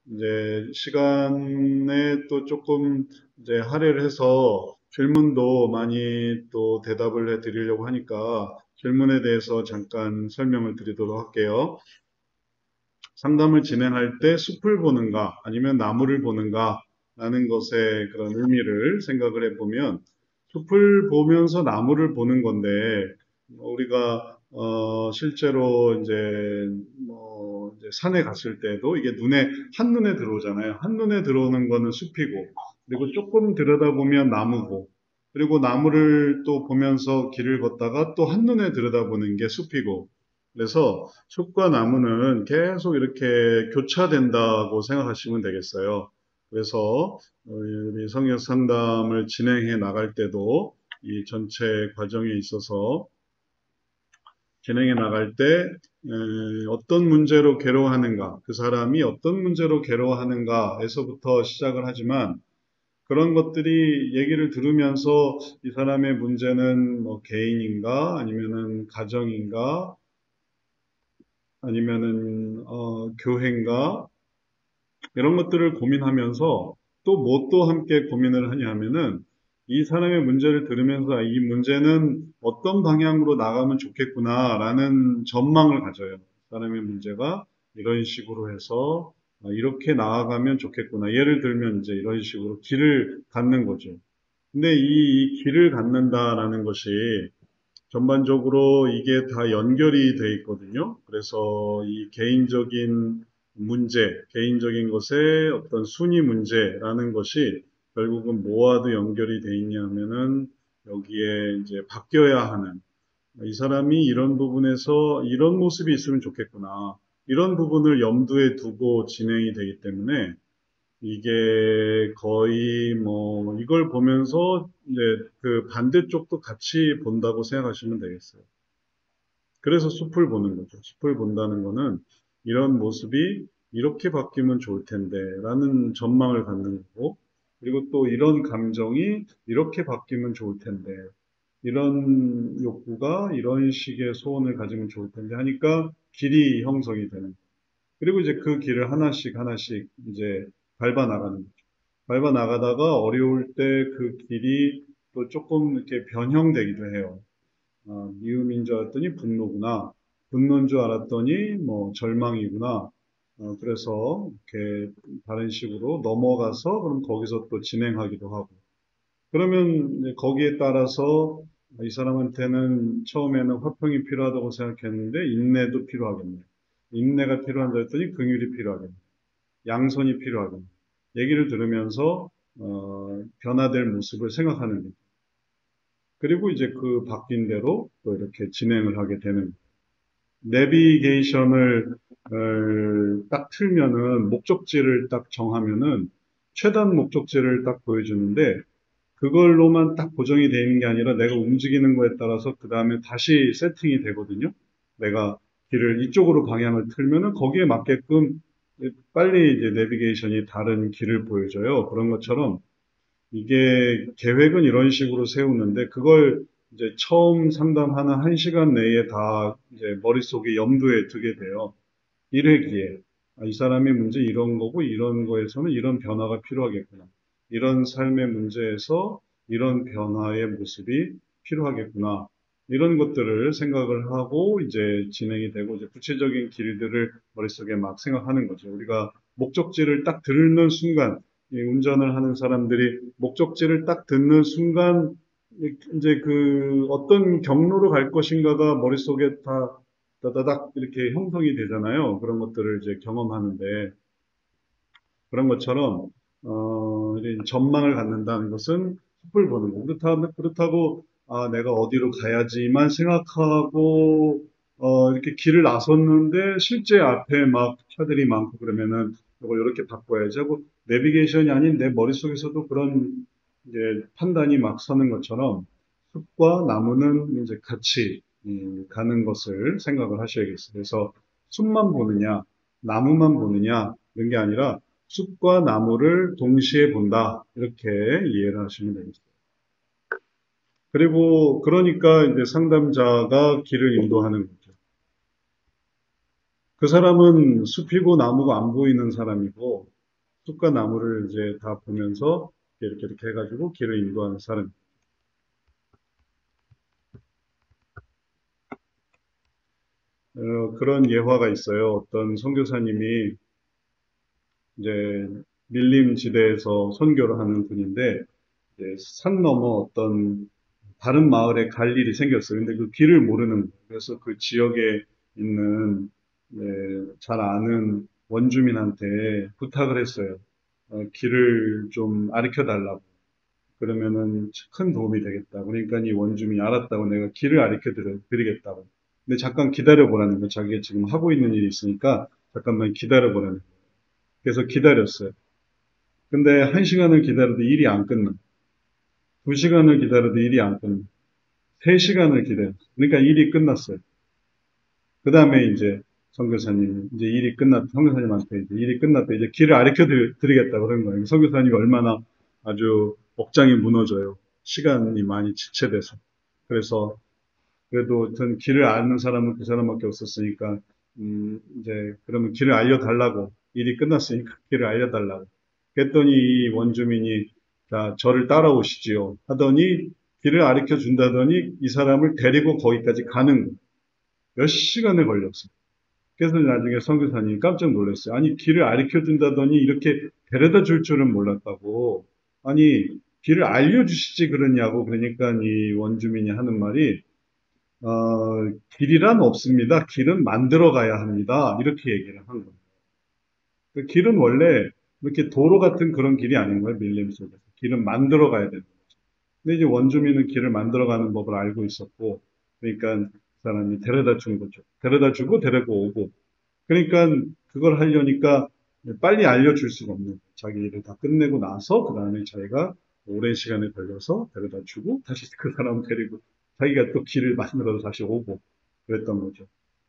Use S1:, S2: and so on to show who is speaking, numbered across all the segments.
S1: 이제 시간에 또 조금 이제 할애를 해서 질문도 많이 또 대답을 해 드리려고 하니까 질문에 대해서 잠깐 설명을 드리도록 할게요. 상담을 진행할 때 숲을 보는가 아니면 나무를 보는가 라는 것의 그런 의미를 생각을 해보면 숲을 보면서 나무를 보는 건데 우리가 실제로 이제 이제 산에 갔을 때도 이게 한눈에 들어오잖아요. 한눈에 들어오는 거는 숲이고 그리고 조금 들여다보면 나무고 그리고 나무를 또 보면서 길을 걷다가 또 한눈에 들여다보는 게 숲이고 그래서 숲과 나무는 계속 이렇게 교차된다고 생각하시면 되겠어요. 그래서 우리 성역 상담을 진행해 나갈 때도 이 전체 과정에 있어서 진행해 나갈 때 어떤 문제로 괴로워하는가, 그 사람이 어떤 문제로 괴로워하는가에서부터 시작을 하지만 그런 것들이 얘기를 들으면서 이 사람의 문제는 뭐 개인인가 아니면은 가정인가 아니면은 교회인가 이런 것들을 고민하면서 또 뭐 함께 고민을 하냐 하면은 이 사람의 문제를 들으면서 이 문제는 어떤 방향으로 나가면 좋겠구나라는 전망을 가져요. 사람의 문제가 이런 식으로 해서 이렇게 나아가면 좋겠구나. 예를 들면 이제 이런 식으로 길을 갖는 거죠. 근데 이 길을 갖는다라는 것이 전반적으로 이게 다 연결이 돼 있거든요. 그래서 이 개인적인 문제, 개인적인 것의 어떤 순위 문제라는 것이 결국은 뭐와도 연결이 돼 있냐 하면은 여기에 이제 바뀌어야 하는 이 사람이 이런 부분에서 이런 모습이 있으면 좋겠구나. 이런 부분을 염두에 두고 진행이 되기 때문에 이게 거의 뭐 이걸 보면서 이제 그 반대쪽도 같이 본다고 생각하시면 되겠어요. 그래서 숲을 보는 거죠. 숲을 본다는 거는 이런 모습이 이렇게 바뀌면 좋을 텐데 라는 전망을 갖는 거고 그리고 또 이런 감정이 이렇게 바뀌면 좋을 텐데 이런 욕구가 이런 식의 소원을 가지면 좋을 텐데 하니까 길이 형성이 되는 거예요. 그리고 이제 그 길을 하나씩 하나씩 이제 밟아 나가는 거죠. 밟아 나가다가 어려울 때 그 길이 또 조금 이렇게 변형되기도 해요. 미움인 줄 알았더니 분노구나. 분노인 줄 알았더니 뭐 절망이구나. 그래서 이렇게 다른 식으로 넘어가서 그럼 거기서 또 진행하기도 하고. 그러면 이제 거기에 따라서 이 사람한테는 처음에는 화평이 필요하다고 생각했는데 인내도 필요하겠네. 인내가 필요한다 했더니 긍휼이 필요하겠네. 양선이 필요하겠네. 얘기를 들으면서 변화될 모습을 생각하는 거죠. 그리고 이제 그 바뀐 대로 또 이렇게 진행을 하게 되는 내비게이션을 딱 틀면은 목적지를 딱 정하면은 최단 목적지를 딱 보여주는데 그걸로만 딱 고정이 되어 있는 게 아니라 내가 움직이는 거에 따라서 그 다음에 다시 세팅이 되거든요. 내가 길을 이쪽으로 방향을 틀면은 거기에 맞게끔 빨리 이제 내비게이션이 다른 길을 보여줘요. 그런 것처럼 이게 계획은 이런 식으로 세우는데 그걸 이제 처음 상담하는 1시간 내에 다 이제 머릿속에 염두에 두게 돼요. 1회기에. 이 사람의 문제 이런 거고 이런 거에서는 이런 변화가 필요하겠구나. 이런 삶의 문제에서 이런 변화의 모습이 필요하겠구나. 이런 것들을 생각을 하고 이제 진행이 되고 이제 구체적인 길들을 머릿속에 막 생각하는 거죠. 우리가 목적지를 딱 듣는 순간, 이 운전을 하는 사람들이 목적지를 딱 듣는 순간 이제 그 어떤 경로로 갈 것인가가 머릿속에 다 다다닥 이렇게 형성이 되잖아요. 그런 것들을 이제 경험하는데 그런 것처럼 이제 전망을 갖는다는 것은 숲을 보는 거. 그렇다고 내가 어디로 가야지만 생각하고 이렇게 길을 나섰는데 실제 앞에 막 차들이 많고 그러면은 이걸 이렇게 바꿔야지 하고 내비게이션이 아닌 내 머릿속에서도 그런 이제 판단이 막 서는 것처럼 숲과 나무는 이제 같이 가는 것을 생각을 하셔야겠어요. 그래서 숲만 보느냐, 나무만 보느냐 이런 게 아니라 숲과 나무를 동시에 본다. 이렇게 이해를 하시면 되겠어요. 그리고 그러니까 이제 상담자가 길을 인도하는 거죠. 그 사람은 숲이고 나무가 안 보이는 사람이고 숲과 나무를 이제 다 보면서 이렇게 해가지고 길을 인도하는 사람. 그런 예화가 있어요. 어떤 선교사님이 이제 밀림 지대에서 선교를 하는 분인데 이제 산 넘어 어떤 다른 마을에 갈 일이 생겼어요. 근데 그 길을 모르는 거예요. 그래서 그 지역에 있는 잘 아는 원주민한테 부탁을 했어요. 길을 좀 가르쳐 달라고. 그러면은 큰 도움이 되겠다. 그러니까 이 원주민이 알았다고 내가 길을 가르쳐 드리겠다고. 근데 잠깐 기다려 보라는 거. 자기가 지금 하고 있는 일이 있으니까 잠깐만 기다려 보라는 거. 그래서 기다렸어요. 근데 한 시간을 기다려도 일이 안 끝나. 두 시간을 기다려도 일이 안 끝나. 세 시간을 기다렸어요. 그러니까 일이 끝났어요. 그 다음에 이제 선교사님, 이제 일이 선교사님한테 이제 일이 끝났다. 이제 길을 가르쳐 드리겠다. 그런 거예요. 선교사님이 얼마나 아주 억장이 무너져요. 시간이 많이 지체돼서. 그래서 그래도 전 길을 아는 사람은 그 사람밖에 없었으니까, 이제 그러면 길을 알려달라고. 일이 끝났으니까 길을 알려달라고. 그랬더니 이 원주민이 자, 저를 따라오시지요. 하더니 길을 가르쳐 준다더니 이 사람을 데리고 거기까지 가는 거예요. 몇 시간을 걸렸어요. 그래서 나중에 선교사님이 깜짝 놀랐어요. 아니, 길을 가르쳐 준다더니 이렇게 데려다 줄 줄은 몰랐다고. 아니, 길을 알려주시지 그러냐고. 그러니까 이 원주민이 하는 말이, 길이란 없습니다. 길은 만들어 가야 합니다. 이렇게 얘기를 한 거예요. 그 길은 원래 이렇게 도로 같은 그런 길이 아닌 거예요. 밀림 속에서. 길은 만들어 가야 되는 거죠. 근데 이제 원주민은 길을 만들어 가는 법을 알고 있었고, 그러니까 그 사람이 데려다 준 거죠. 데려다 주고 데리고 오고. 그러니까 그걸 하려니까 빨리 알려줄 수가 없는 거예요. 자기 일을 다 끝내고 나서 그 다음에 자기가 오랜 시간에 걸려서 데려다 주고 다시 그 사람 데리고 자기가 또 길을 만들어서 다시 오고 그랬던 거죠.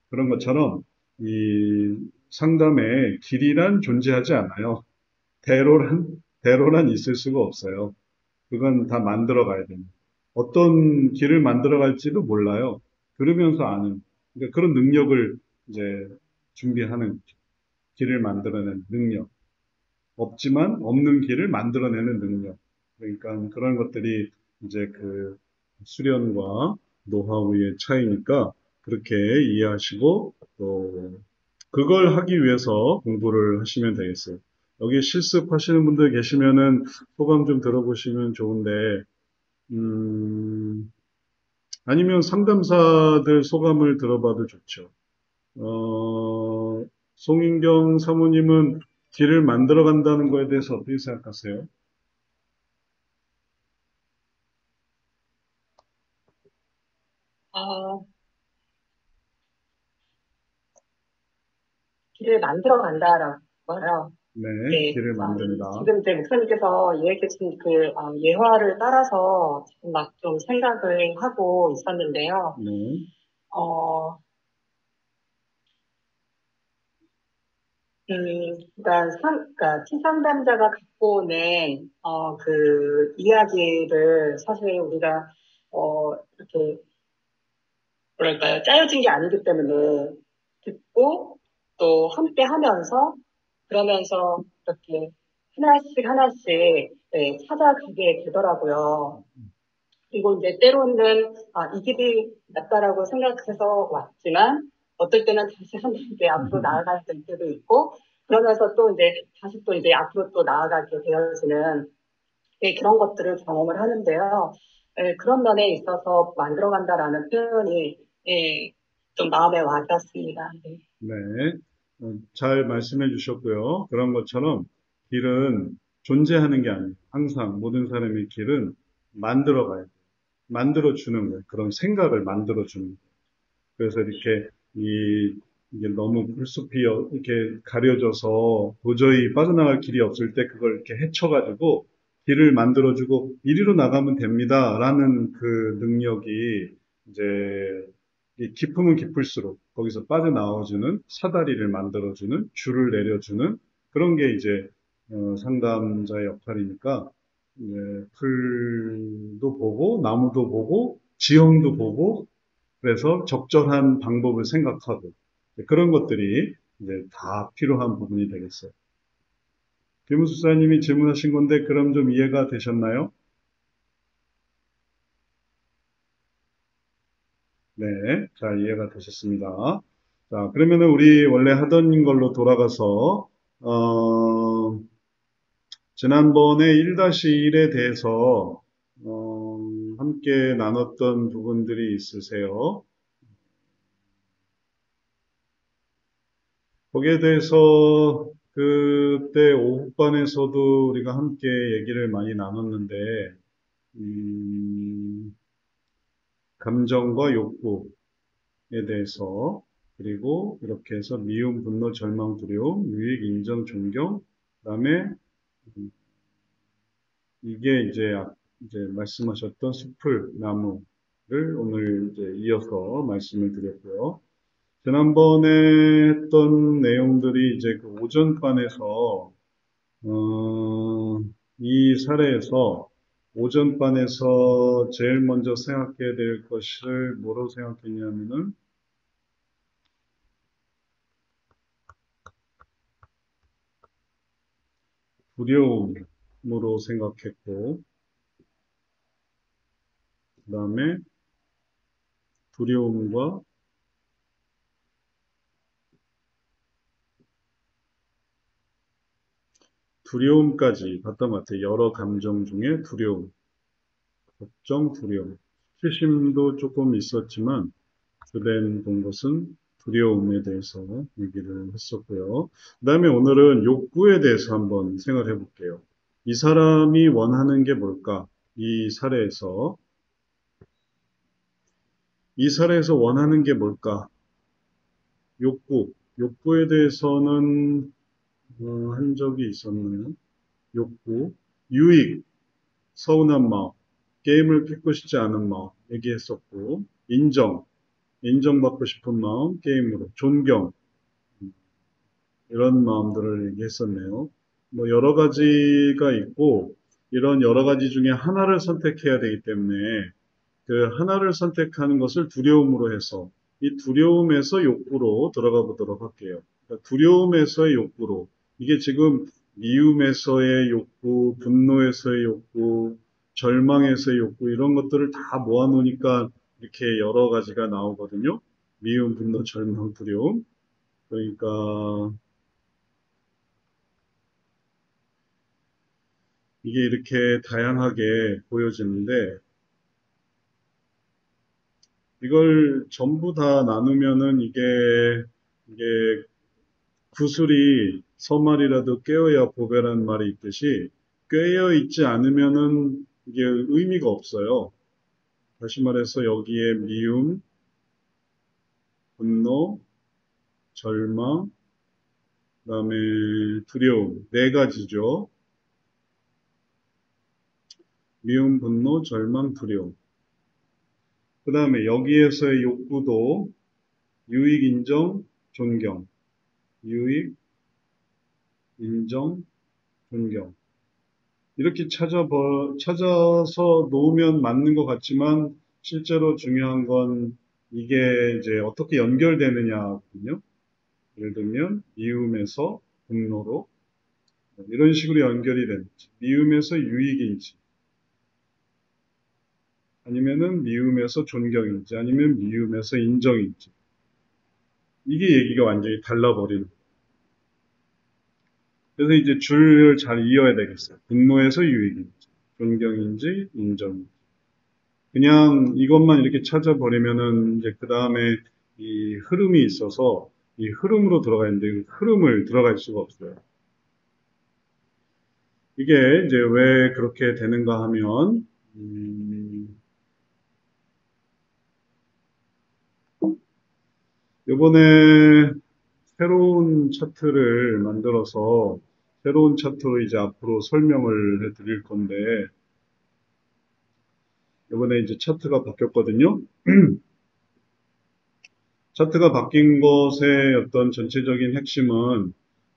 S1: 그런 것처럼 이 상담에 길이란 존재하지 않아요. 대로란 있을 수가 없어요. 그건 다 만들어 가야 됩니다. 어떤 길을 만들어 갈지도 몰라요. 들으면서 아는. 그러니까 그런 능력을 이제 준비하는 거죠. 길을 만들어내는 능력. 없지만 없는 길을 만들어내는 능력. 그러니까 그런 것들이 이제 그 수련과 노하우의 차이니까 그렇게 이해하시고 또 그걸 하기 위해서 공부를 하시면 되겠어요. 여기 실습하시는 분들 계시면은 소감 좀 들어보시면 좋은데, 음, 아니면 상담사들 소감을 들어봐도 좋죠. 송인경 사모님은 길을 만들어 간다는 거에 대해서 어떻게 생각하세요?
S2: 어, 길을 만들어 간다라고 해요.
S1: 네,
S2: 네,
S1: 길을 만든다.
S2: 지금 이제 목사님께서 얘기해 주신 그 예화를 따라서 지금 막 좀 생각을 하고 있었는데요.
S1: 네,
S2: 어, 그러니까 치상담자가 갖고 오는 그 이야기를 사실 우리가 이렇게 뭐랄까요 짜여진 게 아니기 때문에 듣고 또 함께 하면서 그러면서 이렇게 하나씩 하나씩 네, 찾아가게 되더라고요. 그리고 이제 때로는 이 길이 낫다라고 생각해서 왔지만 어떨 때는 다시 한 단계 앞으로 나아가야 될 때도 있고 그러면서 또 이제 다시 또 이제 앞으로 또 나아가게 되어지는 그런 것들을 경험을 하는데요. 그런 면에 있어서 만들어간다라는 표현이 좀 마음에 와닿습니다. 네.
S1: 네. 잘 말씀해 주셨고요. 그런 것처럼 길은 존재하는 게 아니에요. 항상 모든 사람의 길은 만들어 가야 돼요. 만들어 주는 거예요. 그런 생각을 만들어 주는 거예요. 그래서 이렇게 이게 너무 불숲이 이렇게 가려져서 도저히 빠져나갈 길이 없을 때 그걸 이렇게 헤쳐가지고 길을 만들어주고 이리로 나가면 됩니다라는 그 능력이 이제 이 깊으면 깊을수록 거기서 빠져나와주는 사다리를 만들어주는 줄을 내려주는 그런 게 이제 상담자의 역할이니까 풀도 보고 나무도 보고 지형도 보고 그래서 적절한 방법을 생각하고 그런 것들이 이제 다 필요한 부분이 되겠어요. 김우수사님이 질문하신 건데 그럼 좀 이해가 되셨나요? 네, 잘 이해가 되셨습니다. 자, 그러면은 우리 원래 하던 걸로 돌아가서 지난번에 1-1에 대해서 함께 나눴던 부분들이 있으세요? 거기에 대해서 그때 오후반에서도 우리가 함께 얘기를 많이 나눴는데 음, 감정과 욕구에 대해서 그리고 이렇게 해서 미움, 분노, 절망, 두려움, 유익, 인정, 존경, 그다음에 이게 이제 말씀하셨던 숲을 나무를 오늘 이제 이어서 말씀을 드렸고요. 지난번에 했던 내용들이 이제 그 오전반에서 이 사례에서 오전반에서 제일 먼저 생각해야 될 것을 뭐로 생각했냐면은 두려움으로 생각했고, 그 다음에 두려움과 두려움까지 봤던 것 같아요. 여러 감정 중에 두려움, 걱정, 두려움. 수심도 조금 있었지만, 주된 본 것은 두려움에 대해서 얘기를 했었고요. 그 다음에 오늘은 욕구에 대해서 한번 생각해 볼게요. 이 사람이 원하는 게 뭘까? 이 사례에서, 이 사례에서 원하는 게 뭘까? 욕구. 욕구에 대해서는 한 적이 있었나요? 욕구, 유익, 서운한 마음, 게임을 뺏고 싶지 않은 마음 얘기했었고, 인정받고 싶은 마음, 게임으로, 존경, 이런 마음들을 얘기했었네요. 뭐 여러 가지가 있고, 이런 여러 가지 중에 하나를 선택해야 되기 때문에 그 하나를 선택하는 것을 두려움으로 해서 이 두려움에서 욕구로 들어가 보도록 할게요. 그러니까 두려움에서의 욕구로 이게 지금 미움에서의 욕구, 분노에서의 욕구, 절망에서의 욕구 이런 것들을 다 모아놓으니까 이렇게 여러 가지가 나오거든요. 미움, 분노, 절망, 두려움. 그러니까 이게 이렇게 다양하게 보여지는데 이걸 전부 다 나누면은 이게 구슬이 서말이라도 깨어야 보배라는 말이 있듯이 깨어 있지 않으면은 이게 의미가 없어요. 다시 말해서 여기에 미움, 분노, 절망, 그다음에 두려움 네 가지죠. 미움, 분노, 절망, 두려움. 그다음에 여기에서의 욕구도 유익, 인정, 존경. 유익, 인정, 존경. 이렇게 찾아서 놓으면 맞는 것 같지만 실제로 중요한 건 이게 이제 어떻게 연결되느냐거든요. 예를 들면 미움에서 분노로 이런 식으로 연결이 되는지, 미움에서 유익인지, 아니면은 미움에서 존경인지, 아니면 미움에서 인정인지. 이게 얘기가 완전히 달라버리는. 그래서 이제 줄을 잘 이어야 되겠어요. 분노에서 유익인지, 존경인지, 인정인지. 그냥 이것만 이렇게 찾아버리면은 이제 그 다음에 이 흐름이 있어서 이 흐름으로 들어가 있는데 이 흐름을 들어갈 수가 없어요. 이게 이제 왜 그렇게 되는가 하면, 요번에 새로운 차트를 만들어서 새로운 차트로 이제 앞으로 설명을 해 드릴 건데, 요번에 이제 차트가 바뀌었거든요. 차트가 바뀐 것의 어떤 전체적인 핵심은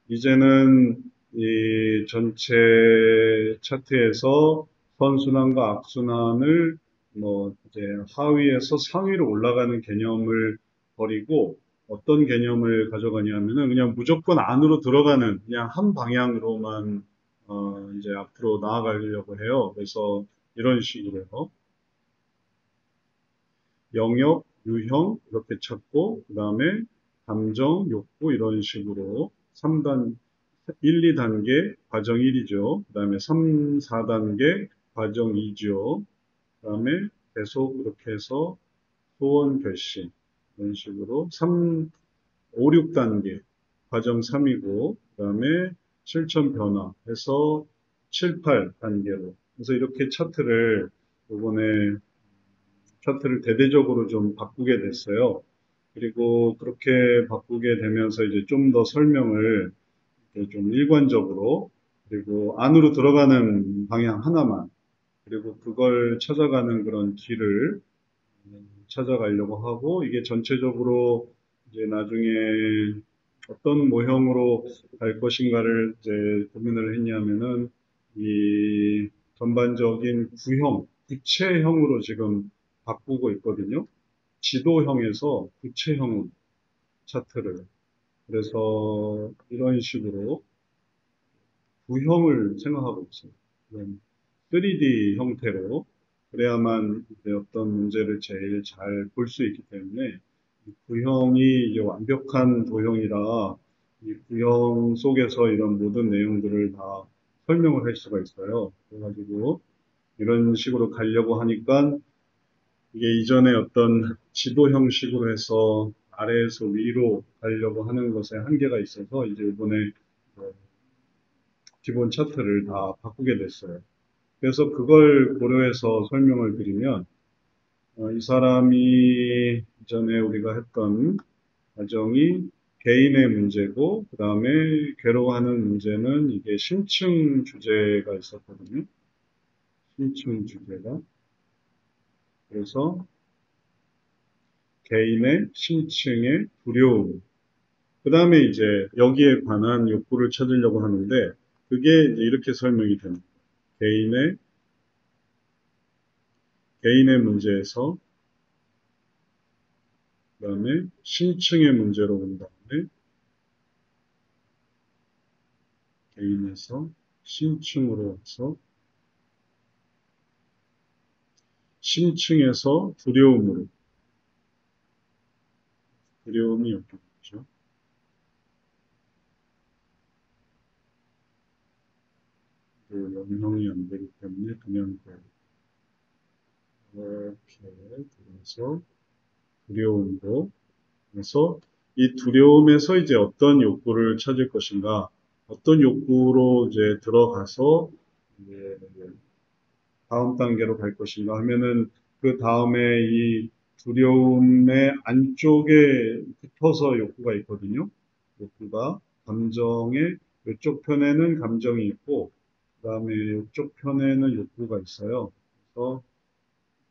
S1: 이제는 이 전체 차트에서 선순환과 악순환을 뭐 이제 하위에서 상위로 올라가는 개념을 버리고 어떤 개념을 가져가냐면은 그냥 무조건 안으로 들어가는 그냥 한 방향으로만 이제 앞으로 나아가려고 해요. 그래서 이런 식으로요. 영역, 유형 이렇게 찾고 그 다음에 감정, 욕구 이런 식으로 3단 1, 2단계 과정 1이죠. 그 다음에 3, 4단계 과정 2죠. 그 다음에 계속 이렇게 해서 소원 결심 이런 식으로 3, 5, 6단계 과정 3이고 그 다음에 실천 변화 해서 7, 8단계로 그래서 이렇게 이번에 차트를 대대적으로 좀 바꾸게 됐어요. 그리고 그렇게 바꾸게 되면서 이제 좀 더 설명을 좀 일관적으로 그리고 안으로 들어가는 방향 하나만 그리고 그걸 찾아가는 그런 길을 찾아가려고 하고 이게 전체적으로 이제 나중에 어떤 모형으로 갈 것인가를 이제 고민을 했냐면은 이 전반적인 구체형으로 지금 바꾸고 있거든요. 지도형에서 구체형 차트를. 그래서 이런 식으로 구형을 생각하고 있어요. 3D 형태로. 그래야만 이제 어떤 문제를 제일 잘 볼 수 있기 때문에 이 구형이 이제 완벽한 도형이라 이 구형 속에서 이런 모든 내용들을 다 설명을 할 수가 있어요. 그래가지고 이런 식으로 가려고 하니까 이게 이전에 어떤 지도 형식으로 해서 아래에서 위로 가려고 하는 것에 한계가 있어서 이제 이번에 기본 차트를 다 바꾸게 됐어요. 그래서 그걸 고려해서 설명을 드리면 이 사람이 이전에 우리가 했던 과정이 개인의 문제고 그 다음에 괴로워하는 문제는 이게 심층 주제가 있었거든요. 심층 주제가. 그래서 개인의 심층의 두려움. 그 다음에 이제 여기에 관한 욕구를 찾으려고 하는데 그게 이제 이렇게 설명이 됩니다. 개인의 문제에서 그 다음에 심층의 문제로 본 다음에 개인에서 심층으로 와서 심층에서 두려움이 여기 있죠. 그 영향이 안 되기 때문에 그냥 이렇게 들어서 두려움으로 그래서 이 두려움에서 이제 어떤 욕구를 찾을 것인가, 어떤 욕구로 이제 들어가서 이제 다음 단계로 갈 것인가 하면은 그 다음에 이 두려움의 안쪽에 붙어서 욕구가 있거든요. 욕구가 감정의 이쪽 편에는 감정이 있고 그 다음에 이쪽 편에는 욕구가 있어요. 그래서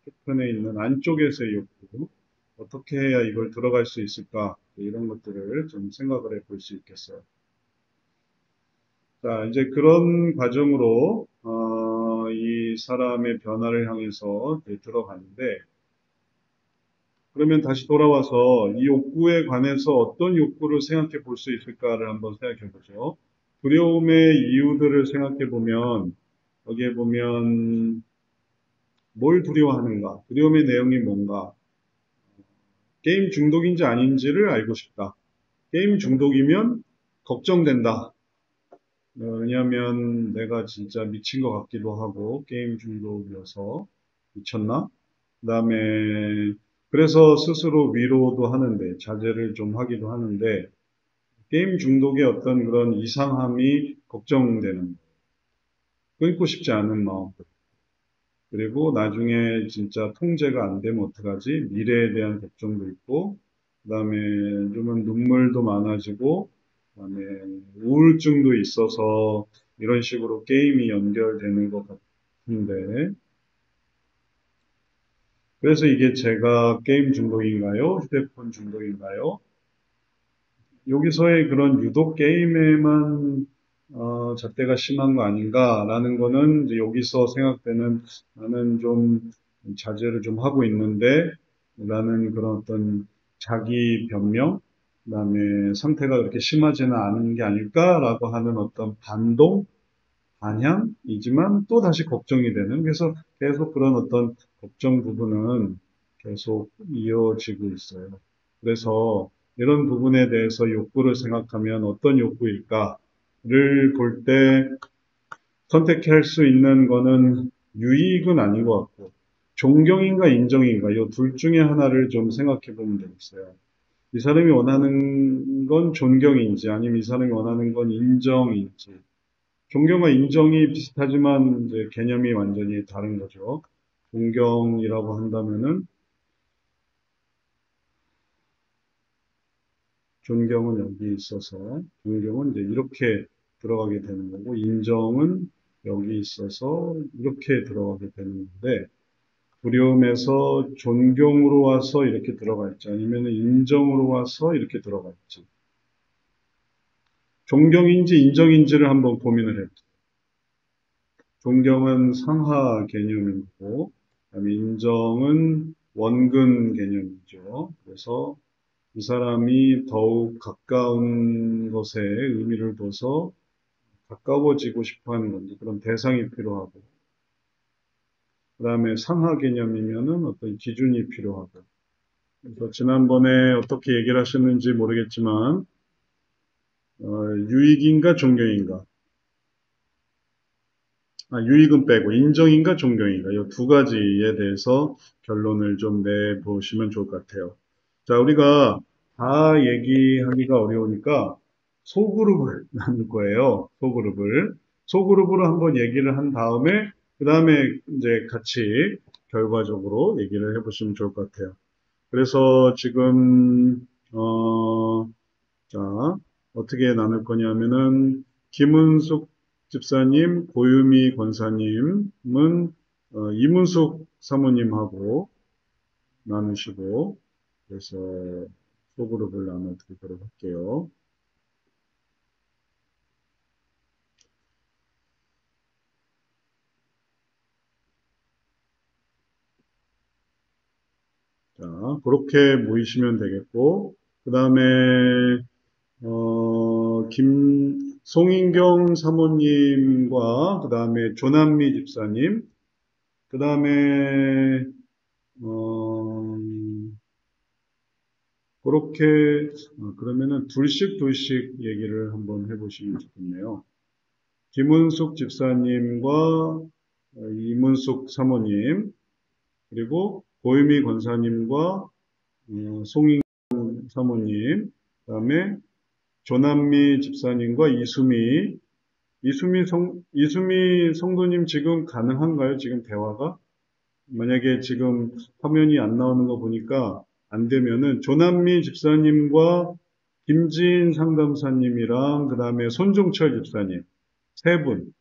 S1: 이쪽 편에 있는 안쪽에서의 욕구 어떻게 해야 이걸 들어갈 수 있을까 이런 것들을 좀 생각을 해볼 수 있겠어요. 자, 이제 그런 과정으로 이 사람의 변화를 향해서 들어가는데 그러면 다시 돌아와서 이 욕구에 관해서 어떤 욕구를 생각해 볼 수 있을까를 한번 생각해 보죠. 두려움의 이유들을 생각해 보면 여기에 보면 뭘 두려워하는가, 두려움의 내용이 뭔가, 게임 중독인지 아닌지를 알고 싶다. 게임 중독이면 걱정된다. 왜냐하면 내가 진짜 미친 것 같기도 하고 게임 중독이어서 미쳤나? 그다음에 그래서 스스로 위로도 하는데 자제를 좀 하기도 하는데 게임 중독의 어떤 그런 이상함이 걱정되는 끊고 싶지 않은 마음 그리고 나중에 진짜 통제가 안 되면 어떡하지? 미래에 대한 걱정도 있고 그다음에 요즘은 눈물도 많아지고 그다음에 우울증도 있어서 이런 식으로 게임이 연결되는 것 같은데 그래서 이게 제가 게임 중독인가요? 휴대폰 중독인가요? 여기서의 그런 유독 게임에만 잣대가 심한 거 아닌가라는 거는 이제 여기서 생각되는 나는 좀 자제를 좀 하고 있는데 라는 그런 어떤 자기 변명 그다음에 상태가 그렇게 심하지는 않은 게 아닐까라고 하는 어떤 반동, 반향이지만 또 다시 걱정이 되는, 그래서 계속 그런 어떤 걱정 부분은 계속 이어지고 있어요. 그래서 이런 부분에 대해서 욕구를 생각하면 어떤 욕구일까를 볼 때 선택할 수 있는 거는 유익은 아닌 것 같고, 존경인가 인정인가, 이 둘 중에 하나를 좀 생각해 보면 되겠어요. 이 사람이 원하는 건 존경인지, 아니면 이 사람이 원하는 건 인정인지. 존경과 인정이 비슷하지만 이제 개념이 완전히 다른 거죠. 존경이라고 한다면은, 존경은 여기 있어서, 존경은 이제 이렇게 들어가게 되는 거고, 인정은 여기 있어서 이렇게 들어가게 되는 건데, 두려움에서 존경으로 와서 이렇게 들어갈지, 아니면 인정으로 와서 이렇게 들어갈지, 존경인지 인정인지를 한번 고민을 해보세요. 존경은 상하 개념이고, 그다음에 인정은 원근 개념이죠. 그래서 이 사람이 더욱 가까운 것에 의미를 둬서 가까워지고 싶어 하는 건지, 그런 대상이 필요하고, 그 다음에 상하 개념이면은 어떤 기준이 필요하고, 그래서 지난번에 어떻게 얘기를 하셨는지 모르겠지만, 유익인가 존경인가, 유익은 빼고 인정인가 존경인가, 이 두 가지에 대해서 결론을 좀 내보시면 좋을 것 같아요. 자, 우리가 다 얘기하기가 어려우니까 소그룹을 나눌 거예요. 소그룹을. 소그룹으로 한번 얘기를 한 다음에, 그 다음에 이제 같이 결과적으로 얘기를 해보시면 좋을 것 같아요. 그래서 지금, 자, 어떻게 나눌 거냐면은, 김은숙 집사님, 고유미 권사님은, 이문숙 사모님하고 나누시고, 그래서 소그룹을 나눠드리도록 할게요. 자, 그렇게 모이시면 되겠고, 그 다음에, 송인경 사모님과, 그 다음에 조남미 집사님, 그 다음에, 어, 그렇게, 그러면은 둘씩 얘기를 한번 해보시면 좋겠네요. 김은숙 집사님과 이문숙 사모님, 그리고 고유미 권사님과 송인 사모님, 그다음에 조남미 집사님과 이수미 성도님 지금 가능한가요? 지금 대화가? 만약에 지금 화면이 안 나오는 거 보니까 안 되면은 조남미 집사님과 김지인 상담사님이랑 그다음에 손종철 집사님 세 분이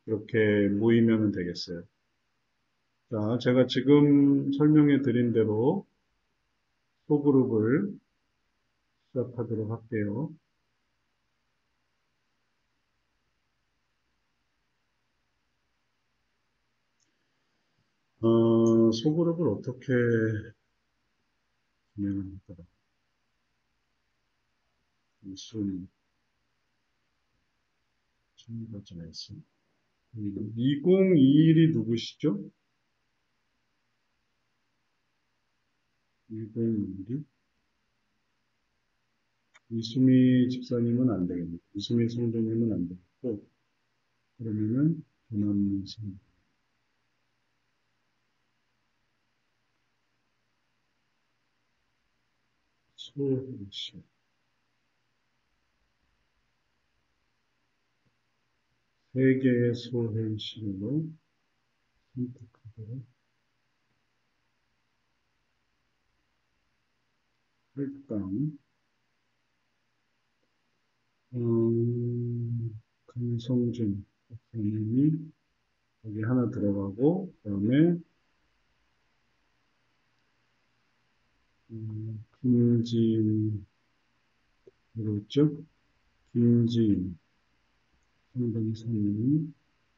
S1: 이렇게 모이면 되겠어요. 자, 제가 지금 설명해 드린 대로 소그룹을 시작하도록 할게요. 소그룹을 어떻게 진행합니까? 무슨 참가자였어? 2021이 누구시죠? 2021이? 이수미 집사님은 안 되겠네. 이수미 성도님은 안 되겠고, 그러면은, 조남미 성, 소혜 씨. 세 개의 소혜 씨로 선택하도록 할당. 강성준 박사님이 여기 하나 들어가고, 그 다음에, 김지인, 뭐였죠? 김지인 상담사님.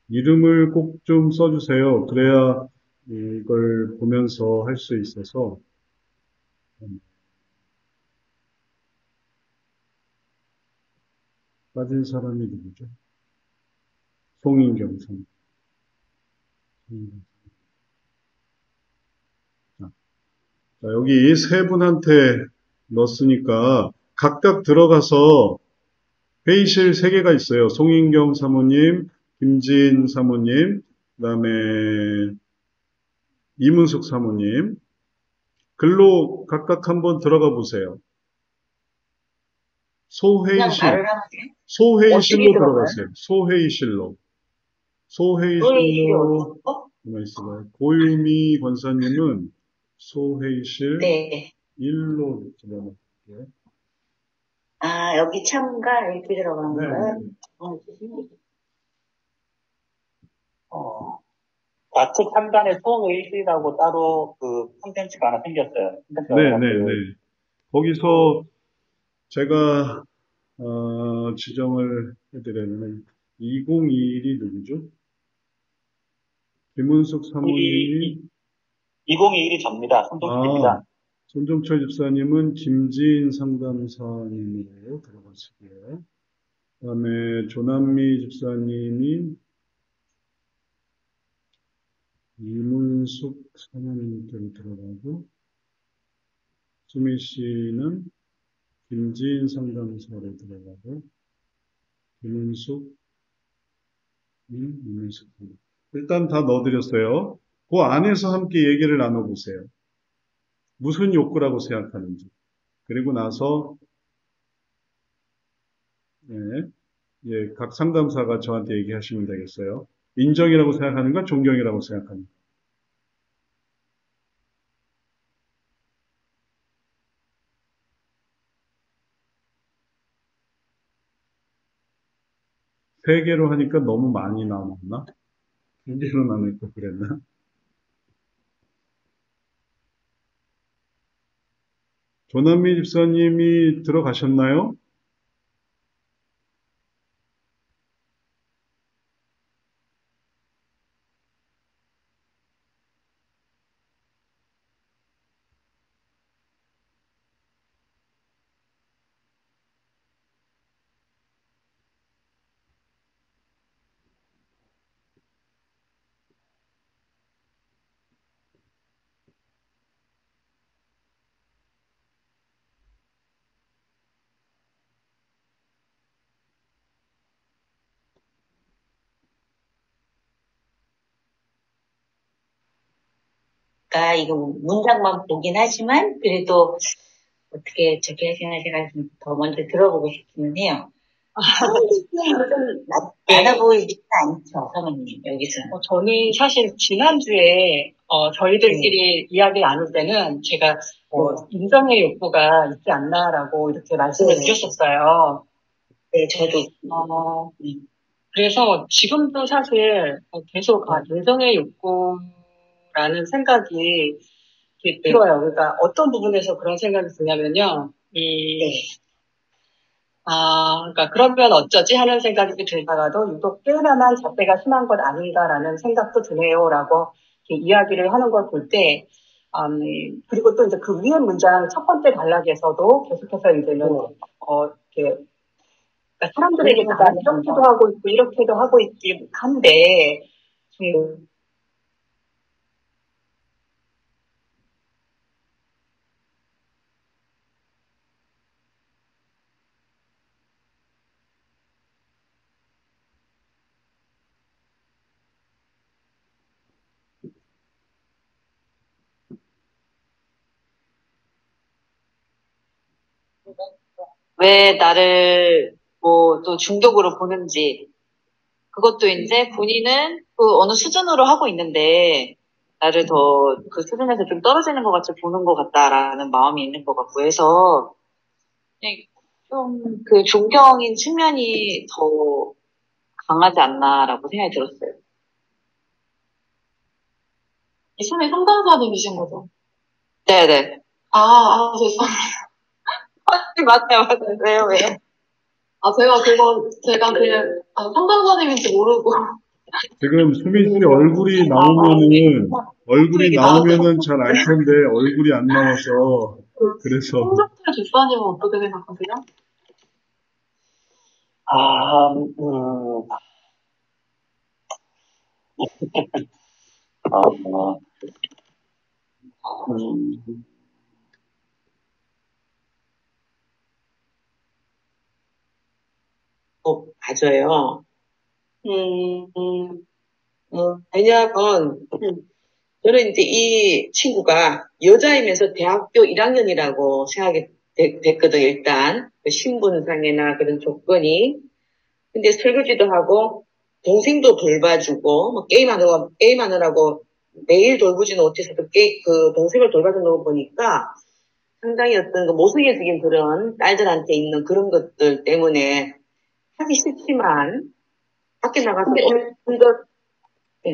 S1: 이름을 꼭 좀 써주세요. 그래야 이걸 보면서 할 수 있어서. 빠진 사람이 누구죠? 송인경 선. 송인경. 자, 여기 세 분한테 넣었으니까 각각 들어가서 회의실 세 개가 있어요. 송인경 사모님, 김진 사모님, 그다음에 이문숙 사모님. 글로 각각 한번 들어가 보세요.
S2: 그냥
S1: 소회의실,
S2: 말을 하면 돼? 어떻게
S1: 소회의실로
S2: 들어가요?
S1: 들어가세요. 소회의실로.
S2: 소회의실이
S1: 소회의실로,
S2: 어디죠?
S1: 가만 있어봐요. 고유미 권사님은 소회의실
S2: 네.
S1: 1로 들어갈게요.
S2: 아, 여기 참가 이렇게 들어가는
S1: 네,
S2: 거예요?
S1: 네.
S2: 어, 좌측 상단에 소회의실이라고 따로 그 콘텐츠가 하나 생겼어요. 콘텐츠가
S1: 네,
S2: 아니라
S1: 네, 네. 거기서 제가 지정을 해드렸는 2021이 누구죠? 김은숙 사모님이
S2: 2021이 접니다.
S1: 아,
S2: 손동식입니다.
S1: 손종철 집사님은 김지인 상담사님으로 들어가시고요. 그다음에 조남미 집사님이 이문숙 사모님께로 들어가고 수미 씨는 김지인 상담사로 들어가고 김은숙, 이문숙 사모님. 일단 다 넣어드렸어요. 그 안에서 함께 얘기를 나눠보세요. 무슨 욕구라고 생각하는지. 그리고 나서 네, 예, 각 상담사가 저한테 얘기하시면 되겠어요. 인정이라고 생각하는가, 존경이라고 생각하는가. 세 개로 하니까 너무 많이 나눴나? 두 개로 나눌 거 그랬나? 조남미 집사님이 들어가셨나요?
S2: 그러니까 이거 문장만 보긴 하지만 그래도 어떻게 저렇게 하시나 제가 좀 더 먼저 들어보고 싶기는 해요. 좀 많아 보이지는 않죠, 사모님, 여기서. 저는 사실 지난주에, 저희들끼리 이야기 나눌 때는 제가 인정의 욕구가 있지 않나라고 이렇게 말씀을 드렸었어요. 네, 저도. 그래서 지금도 사실 계속, 인정의 욕구라는 생각이 이렇게 들어요. 그러니까 어떤 부분에서 그런 생각이 드냐면요. 그러니까 그러면 어쩌지 하는 생각이 들다가도 유독 깨어나만 잣대가 심한 것 아닌가라는 생각도 드네요라고 이렇게 이야기를 하는 걸 볼 때, 그리고 또 이제 그 위에 문장 첫 번째 단락에서도 계속해서 이제는, 이렇게, 그러니까 사람들에게 나는 이렇게도 하고 있고, 이렇게도 하고 있긴 한데, 왜 나를 뭐 또 중독으로 보는지, 그것도 이제 본인은 그 어느 수준으로 하고 있는데, 나를 더 그 수준에서 좀 떨어지는 것 같이 보는 것 같다라는 마음이 있는 것 같고 해서, 좀 그 존경인 측면이 더 강하지 않나라고 생각이 들었어요. 이선의 상담사님이신 거죠? 네네. 죄송합니다. 맞아요. 왜요, 왜요? 제가 그냥, 상담사님인지 모르고.
S1: 지금 수미 씨 얼굴이 나오면은 잘 알 텐데, 얼굴이 안 나와서, 그래서,
S2: 홍석철 집사님은 어떻게 생각하세요? 아, 어, 음, 맞아요. 음, 음, 왜냐하면, 저는 이제 이 친구가 여자이면서 대학교 1학년이라고 생각이 됐거든요, 일단. 그 신분상이나 그런 조건이. 근데 설거지도 하고, 동생도 돌봐주고, 뭐 게임하느라고 매일 돌보지는 못해서도 그 동생을 돌봐주는 거 보니까 상당히 어떤 그 모성애적인 그런 딸들한테 있는 그런 것들 때문에 하기 싫지만, 밖에 나가서 좀더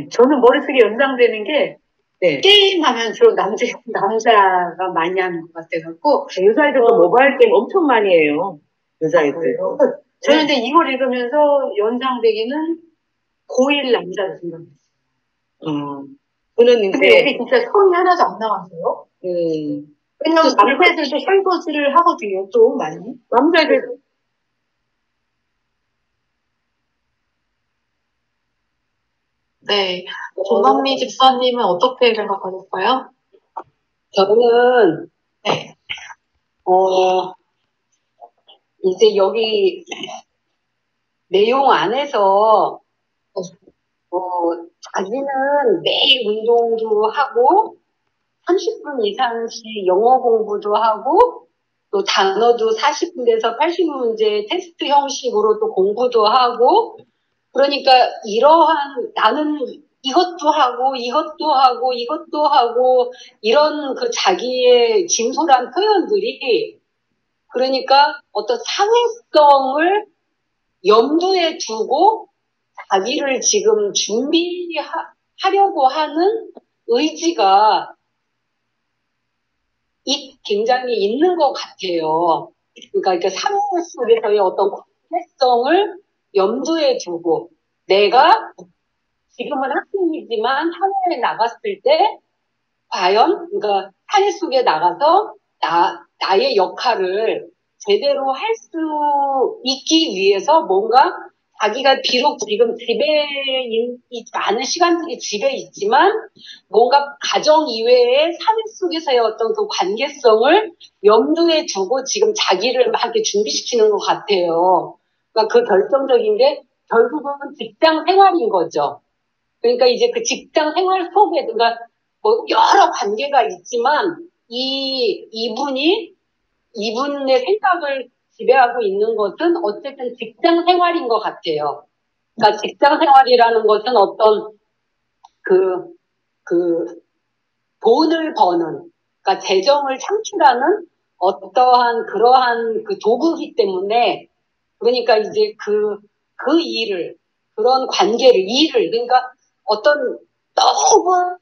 S2: 저는 머릿속에 연상되는 게 네. 게임하면 주로 남자가 많이 하는 것 같아갖고 여자애들도 모바일 게임 엄청 많이 해요. 여자애들. 저는 근데 이걸 읽으면서 연상되기는 고1 남자를 생각했어요. 저는 근데 여기 진짜 성이 하나도 안 나왔어요. 왜냐면 남자애들도 설거지를 하거든요. 또 많이. 남자애들 네. 조남미 집사님은 어떻게 생각하셨어요? 저는, 네. 이제 여기 내용 안에서, 자기는 매일 운동도 하고, 30분 이상씩 영어 공부도 하고, 또 단어도 40분에서 80문제 테스트 형식으로 또 공부도 하고, 그러니까 이러한 나는 이것도 하고 이것도 하고 이것도 하고 이런 그 자기의 진솔한 표현들이 그러니까 어떤 사회성을 염두에 두고 자기를 지금 준비하려고 하는 의지가 굉장히 있는 것 같아요. 그러니까 사회 속에서의 어떤 관계성을 염두에 두고 내가 지금은 학생이지만 사회에 나갔을 때 과연 그러니까 사회 속에 나가서 나의 역할을 제대로 할 수 있기 위해서 뭔가 자기가 비록 지금 많은 시간들이 집에 있지만 뭔가 가정 이외의 사회 속에서의 어떤 그 관계성을 염두에 두고 지금 자기를 막 이렇게 준비시키는 것 같아요. 그러니까 그 결정적인 게 결국은 직장 생활인 거죠. 그러니까 이제 그 직장 생활 속에, 그러니까 뭐 여러 관계가 있지만, 이분의 생각을 지배하고 있는 것은 어쨌든 직장 생활인 것 같아요. 그러니까 직장 생활이라는 것은 어떤 그, 그, 돈을 버는, 그러니까 재정을 창출하는 어떠한 그러한 그 도구이기 때문에, 그러니까 이제 그 일을, 그런 관계를, 일을, 그러니까 어떤 너무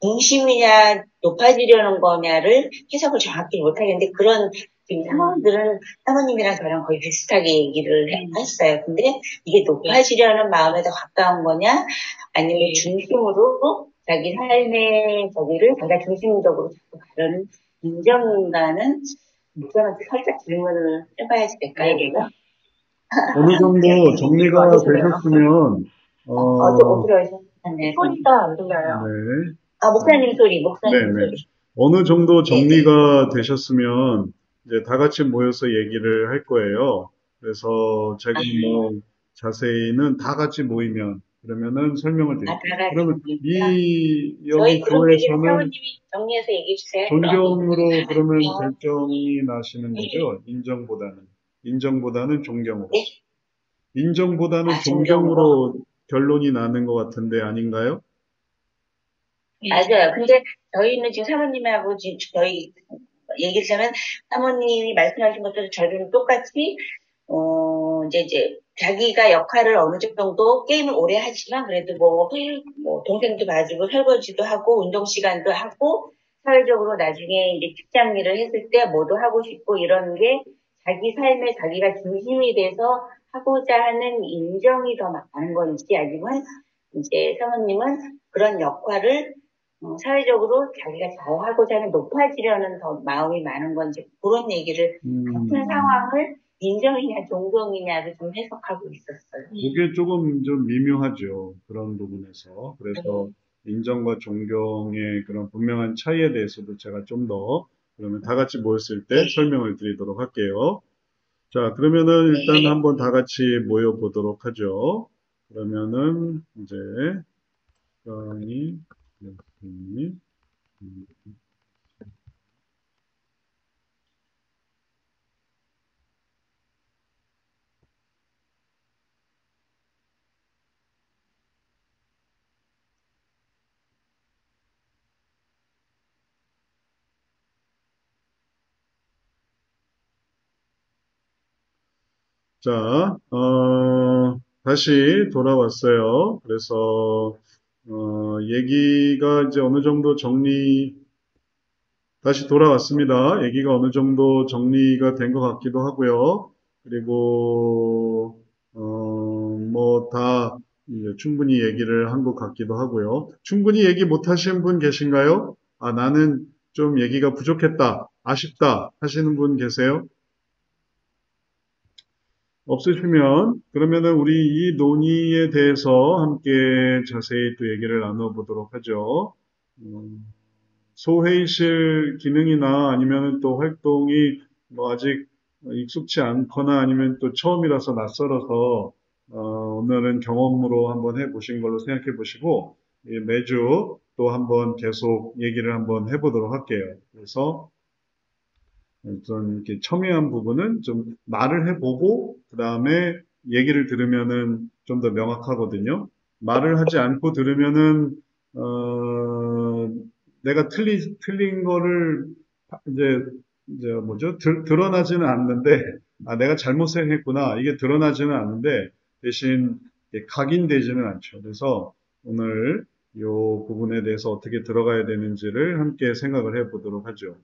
S2: 중심이냐 높아지려는 거냐를 해석을 정확히 못하겠는데 그런 지금 사모님들은 사모님이랑 저랑 거의 비슷하게 얘기를 했어요. 근데 이게 높아지려는 마음에 더 가까운 거냐 아니면 중심으로 자기 삶의 저기를 자기가 중심적으로 자꾸 가려는 인정인가는 목사한테 살짝 질문을 해봐야지 될까요?
S1: 어느 정도 정리가 되셨으면,
S2: 조금 들어있었네. 소리가 안 들려요.
S1: 네.
S2: 목사님 소리.
S1: 네네. 어느 정도 정리가 되셨으면 이제 다 같이 모여서 얘기를 할 거예요. 그래서 제가 뭐 자세히는 다 같이 모이면 그러면은 설명을 드릴게요. 그러면 여기 교회에서는
S2: 사모님이 정리해서 얘기해 주세요.
S1: 존경으로 그러면 결정이 나시는 거죠? 인정보다는 존경으로.
S2: 네?
S1: 인정보다는 존경으로 결론이 나는 것 같은데 아닌가요?
S2: 맞아요. 근데 저희는 지금 사모님하고 지금 저희 얘기를 하면 사모님이 말씀하신 것처럼 저희는 똑같이 이제 자기가 역할을 어느 정도 게임을 오래 하지만 그래도 뭐 동생도 봐주고 설거지도 하고 운동 시간도 하고 사회적으로 나중에 이제 직장 일을 했을 때 뭐도 하고 싶고 이런 게 자기 삶에 자기가 중심이 돼서 하고자 하는 인정이 더 많은 건지 아니면 이제 사모님은 그런 역할을
S3: 사회적으로 자기가 잘하고자 하는 높아지려는 더 마음이 많은 건지 그런 얘기를 같은
S1: 음,
S3: 상황을 인정이냐 존경이냐를 좀 해석하고 있었어요.
S1: 그게 조금 좀 미묘하죠. 그런 부분에서. 그래서
S3: 네.
S1: 인정과 존경의 그런 분명한 차이에 대해서도 제가 좀 더 그러면 다 같이 모였을 때
S3: 네.
S1: 설명을 드리도록 할게요. 자, 그러면은 일단
S3: 네.
S1: 한번 다 같이 모여보도록 하죠. 그러면은 이제 강의, 이 자, 다시 돌아왔어요. 그래서, 얘기가 이제 어느 정도 다시 돌아왔습니다. 얘기가 어느 정도 정리가 된 것 같기도 하고요. 그리고, 뭐, 다 이제 충분히 얘기를 한 것 같기도 하고요. 충분히 얘기 못 하신 분 계신가요? 아, 나는 좀 얘기가 부족했다, 아쉽다 하시는 분 계세요? 없으시면 그러면은 우리 이 논의에 대해서 함께 자세히 또 얘기를 나눠보도록 하죠. 음, 소회의실 기능이나 아니면은 또 활동이 뭐 아직 익숙치 않거나 아니면 또 처음이라서 낯설어서 오늘은 경험으로 한번 해보신 걸로 생각해 보시고 매주 또 한번 계속 얘기를 한번 해보도록 할게요. 그래서 우선 이렇게 첨예한 부분은 좀 말을 해보고 그 다음에 얘기를 들으면은 좀 더 명확하거든요. 말을 하지 않고 들으면은 어, 내가 틀린 거를 이제 뭐죠? 드러나지는 않는데 아 내가 잘못 생각했구나 이게 드러나지는 않는데 대신 이게 각인되지는 않죠. 그래서 오늘 이 부분에 대해서 어떻게 들어가야 되는지를 함께 생각을 해보도록 하죠.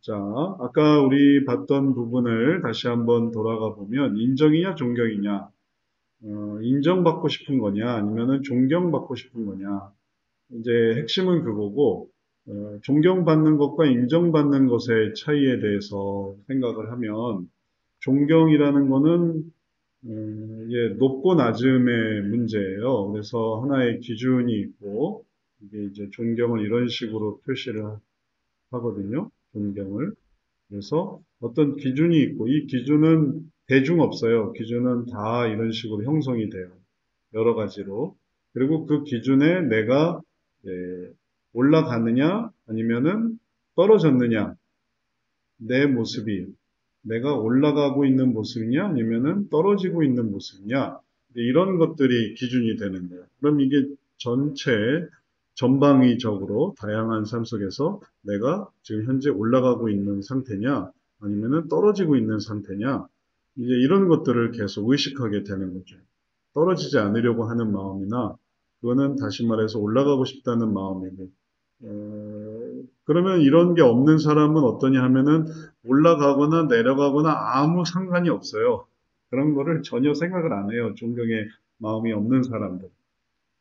S1: 자, 아까 우리 봤던 부분을 다시 한번 돌아가 보면 인정이냐 존경이냐, 인정받고 싶은 거냐 아니면은 존경받고 싶은 거냐. 이제 핵심은 그거고 존경받는 것과 인정받는 것의 차이에 대해서 생각을 하면 존경이라는 거는 이게 높고 낮음의 문제예요. 그래서 하나의 기준이 있고 이게 이제 존경을 이런 식으로 표시를 하거든요. 존경을. 그래서 어떤 기준이 있고 이 기준은 대중 없어요. 기준은 다 이런 식으로 형성이 돼요. 여러 가지로. 그리고 그 기준에 내가 올라가느냐 아니면은 떨어졌느냐 내 모습이 내가 올라가고 있는 모습이냐 아니면은 떨어지고 있는 모습이냐 이런 것들이 기준이 되는 거예요. 그럼 이게 전체 전방위적으로 다양한 삶 속에서 내가 지금 현재 올라가고 있는 상태냐 아니면은 떨어지고 있는 상태냐 이제 이런 것들을 계속 의식하게 되는 거죠. 떨어지지 않으려고 하는 마음이나 그거는 다시 말해서 올라가고 싶다는 마음이고 그러면 이런 게 없는 사람은 어떠냐 하면은 올라가거나 내려가거나 아무 상관이 없어요. 그런 거를 전혀 생각을 안 해요. 존경의 마음이 없는 사람들.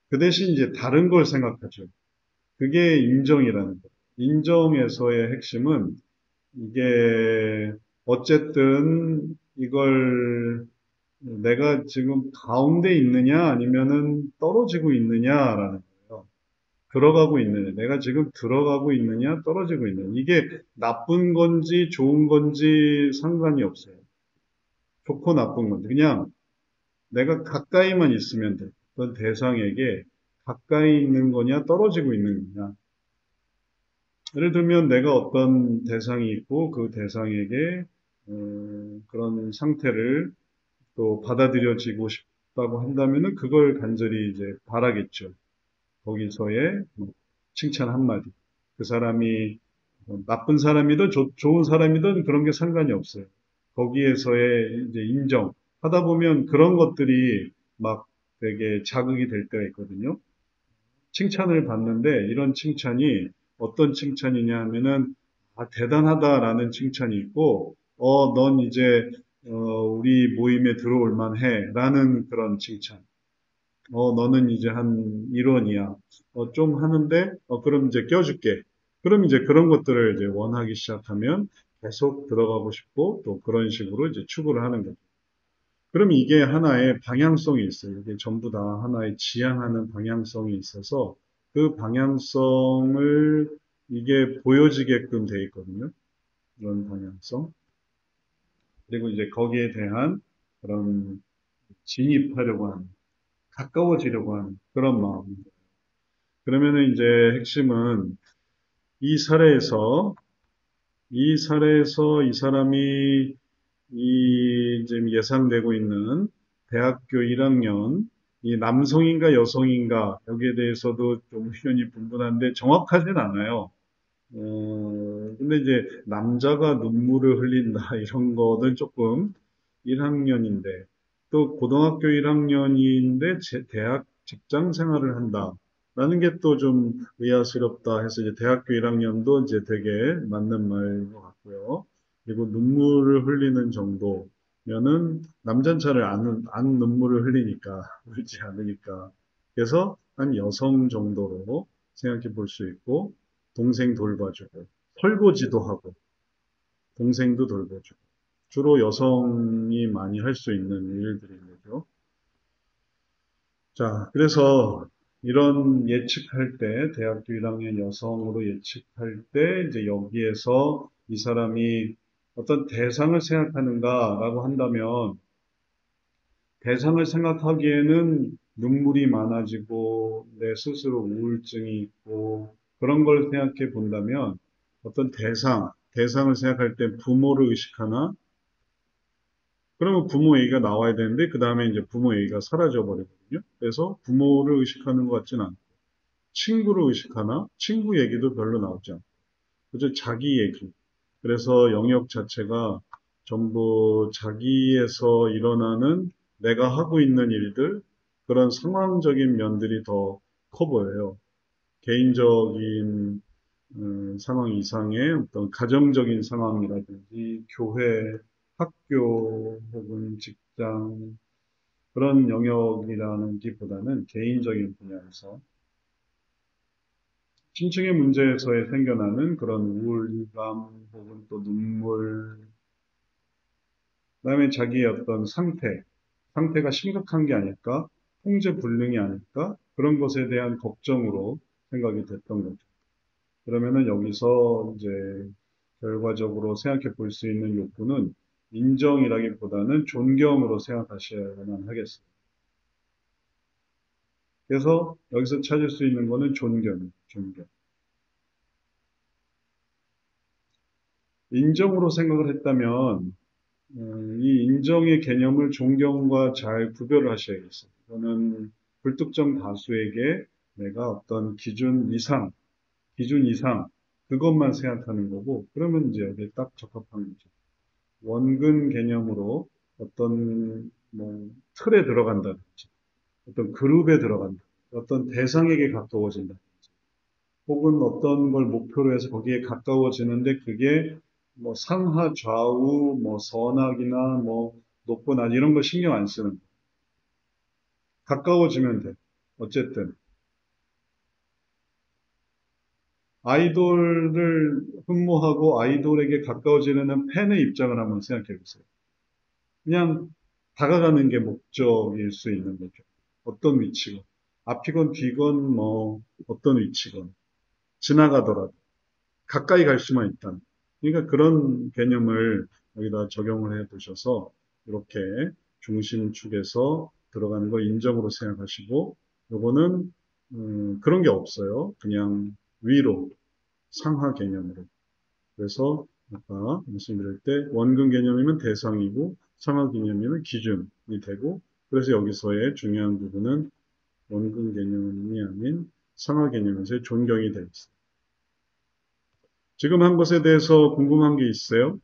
S1: 그 대신 이제 다른 걸 생각하죠. 그게 인정이라는 거. 인정에서의 핵심은 이게 어쨌든 이걸 내가 지금 가운데 있느냐 아니면은 떨어지고 있느냐라는 거예요. 들어가고 있느냐, 내가 지금 들어가고 있느냐, 떨어지고 있느냐. 이게 나쁜 건지 좋은 건지 상관이 없어요. 좋고 나쁜 건지. 그냥 내가 가까이만 있으면 돼. 어떤 대상에게 가까이 있는 거냐, 떨어지고 있는 거냐. 예를 들면 내가 어떤 대상이 있고 그 대상에게 그런 상태를 또 받아들여지고 싶다고 한다면은 그걸 간절히 이제 바라겠죠. 거기서의 칭찬 한마디. 그 사람이 나쁜 사람이든 좋은 사람이든 그런 게 상관이 없어요. 거기에서의 이제 인정. 하다 보면 그런 것들이 막 되게 자극이 될 때가 있거든요. 칭찬을 받는데 이런 칭찬이 어떤 칭찬이냐 하면은 아, 대단하다라는 칭찬이 있고, 넌 이제 우리 모임에 들어올 만해 라는 그런 칭찬. 너는 이제 한 1원이야. 좀 하는데, 그럼 이제 껴줄게. 그럼 이제 그런 것들을 이제 원하기 시작하면 계속 들어가고 싶고, 또 그런 식으로 이제 추구를 하는 거죠. 그럼 이게 하나의 방향성이 있어요. 이게 전부 다 하나의 지향하는 방향성이 있어서 그 방향성을 이게 보여지게끔 돼 있거든요. 그런 방향성. 그리고 이제 거기에 대한 그런 진입하려고 하는, 가까워지려고 하는 그런 마음. 그러면은 이제 핵심은 이 사례에서, 이 사람이 지금 예상되고 있는 대학교 1학년, 이 남성인가 여성인가, 여기에 대해서도 좀 의견이 분분한데 정확하진 않아요. 근데 이제 남자가 눈물을 흘린다, 이런 거는 조금 1학년인데, 또 고등학교 1학년인데 대학 직장 생활을 한다. 라는 게 또 좀 의아스럽다 해서 이제 대학교 1학년도 이제 되게 맞는 말인 것 같고요. 그리고 눈물을 흘리는 정도면은 남자는 잘 안 눈물을 흘리니까, 울지 않으니까. 그래서 한 여성 정도로 생각해 볼 수 있고, 동생 돌봐주고, 설거지도 하고, 동생도 돌봐주고. 주로 여성이 많이 할 수 있는 일들인 거죠. 자, 그래서 이런 예측할 때, 대학교 1학년 여성으로 예측할 때, 이제 여기에서 이 사람이 어떤 대상을 생각하는가라고 한다면, 대상을 생각하기에는 눈물이 많아지고, 내 스스로 우울증이 있고, 그런 걸 생각해 본다면, 어떤 대상을 생각할 때 부모를 의식하나, 그러면 부모 얘기가 나와야 되는데 그 다음에 이제 부모 얘기가 사라져 버리거든요. 그래서 부모를 의식하는 것 같지는 않고 친구를 의식하나 친구 얘기도 별로 나오지 않고 그저 자기 얘기. 그래서 영역 자체가 전부 자기에서 일어나는 내가 하고 있는 일들 그런 상황적인 면들이 더 커 보여요. 개인적인 상황 이상의 어떤 가정적인 상황이라든지 교회, 학교 혹은 직장 그런 영역이라는 기보다는 개인적인 분야에서 심층의 문제에서의 생겨나는 그런 우울감 혹은 또 눈물, 그다음에 자기의 어떤 상태가 심각한 게 아닐까, 통제 불능이 아닐까 그런 것에 대한 걱정으로 생각이 됐던 거죠. 그러면은 여기서 이제 결과적으로 생각해 볼 수 있는 욕구는 인정이라기보다는 존경으로 생각하셔야만 하겠어요. 그래서 여기서 찾을 수 있는 거는 존경. 인정으로 생각을 했다면 이 인정의 개념을 존경과 잘 구별을 하셔야겠어요. 이거는 불특정 다수에게 내가 어떤 기준 이상 그것만 생각하는 거고 그러면 이제 여기에 딱 적합한 거죠. 원근 개념으로 어떤 뭐 틀에 들어간다든지 어떤 그룹에 들어간다. 어떤 대상에게 가까워진다. 혹은 어떤 걸 목표로 해서 거기에 가까워지는데 그게 뭐 상하 좌우 뭐 선악이나 뭐 높고 낮 이런 거 신경 안 쓰는 거. 가까워지면 돼. 어쨌든 아이돌을 흠모하고 아이돌에게 가까워지려는 팬의 입장을 한번 생각해 보세요. 그냥 다가가는 게 목적일 수 있는 거죠. 어떤 위치건 앞이건 뒤건 뭐 어떤 위치건 지나가더라도 가까이 갈 수만 있다는. 그러니까 그런 개념을 여기다 적용을 해 보셔서 이렇게 중심축에서 들어가는 거 인정으로 생각하시고 요거는 그런 게 없어요. 그냥 위로 상하 개념으로. 그래서 아까 말씀드릴 때 원근 개념이면 대상이고 상하 개념이면 기준이 되고 그래서 여기서의 중요한 부분은 원근 개념이 아닌 상하 개념에서의 존경이 되어 있습니다. 지금 한 것에 대해서 궁금한 게 있어요?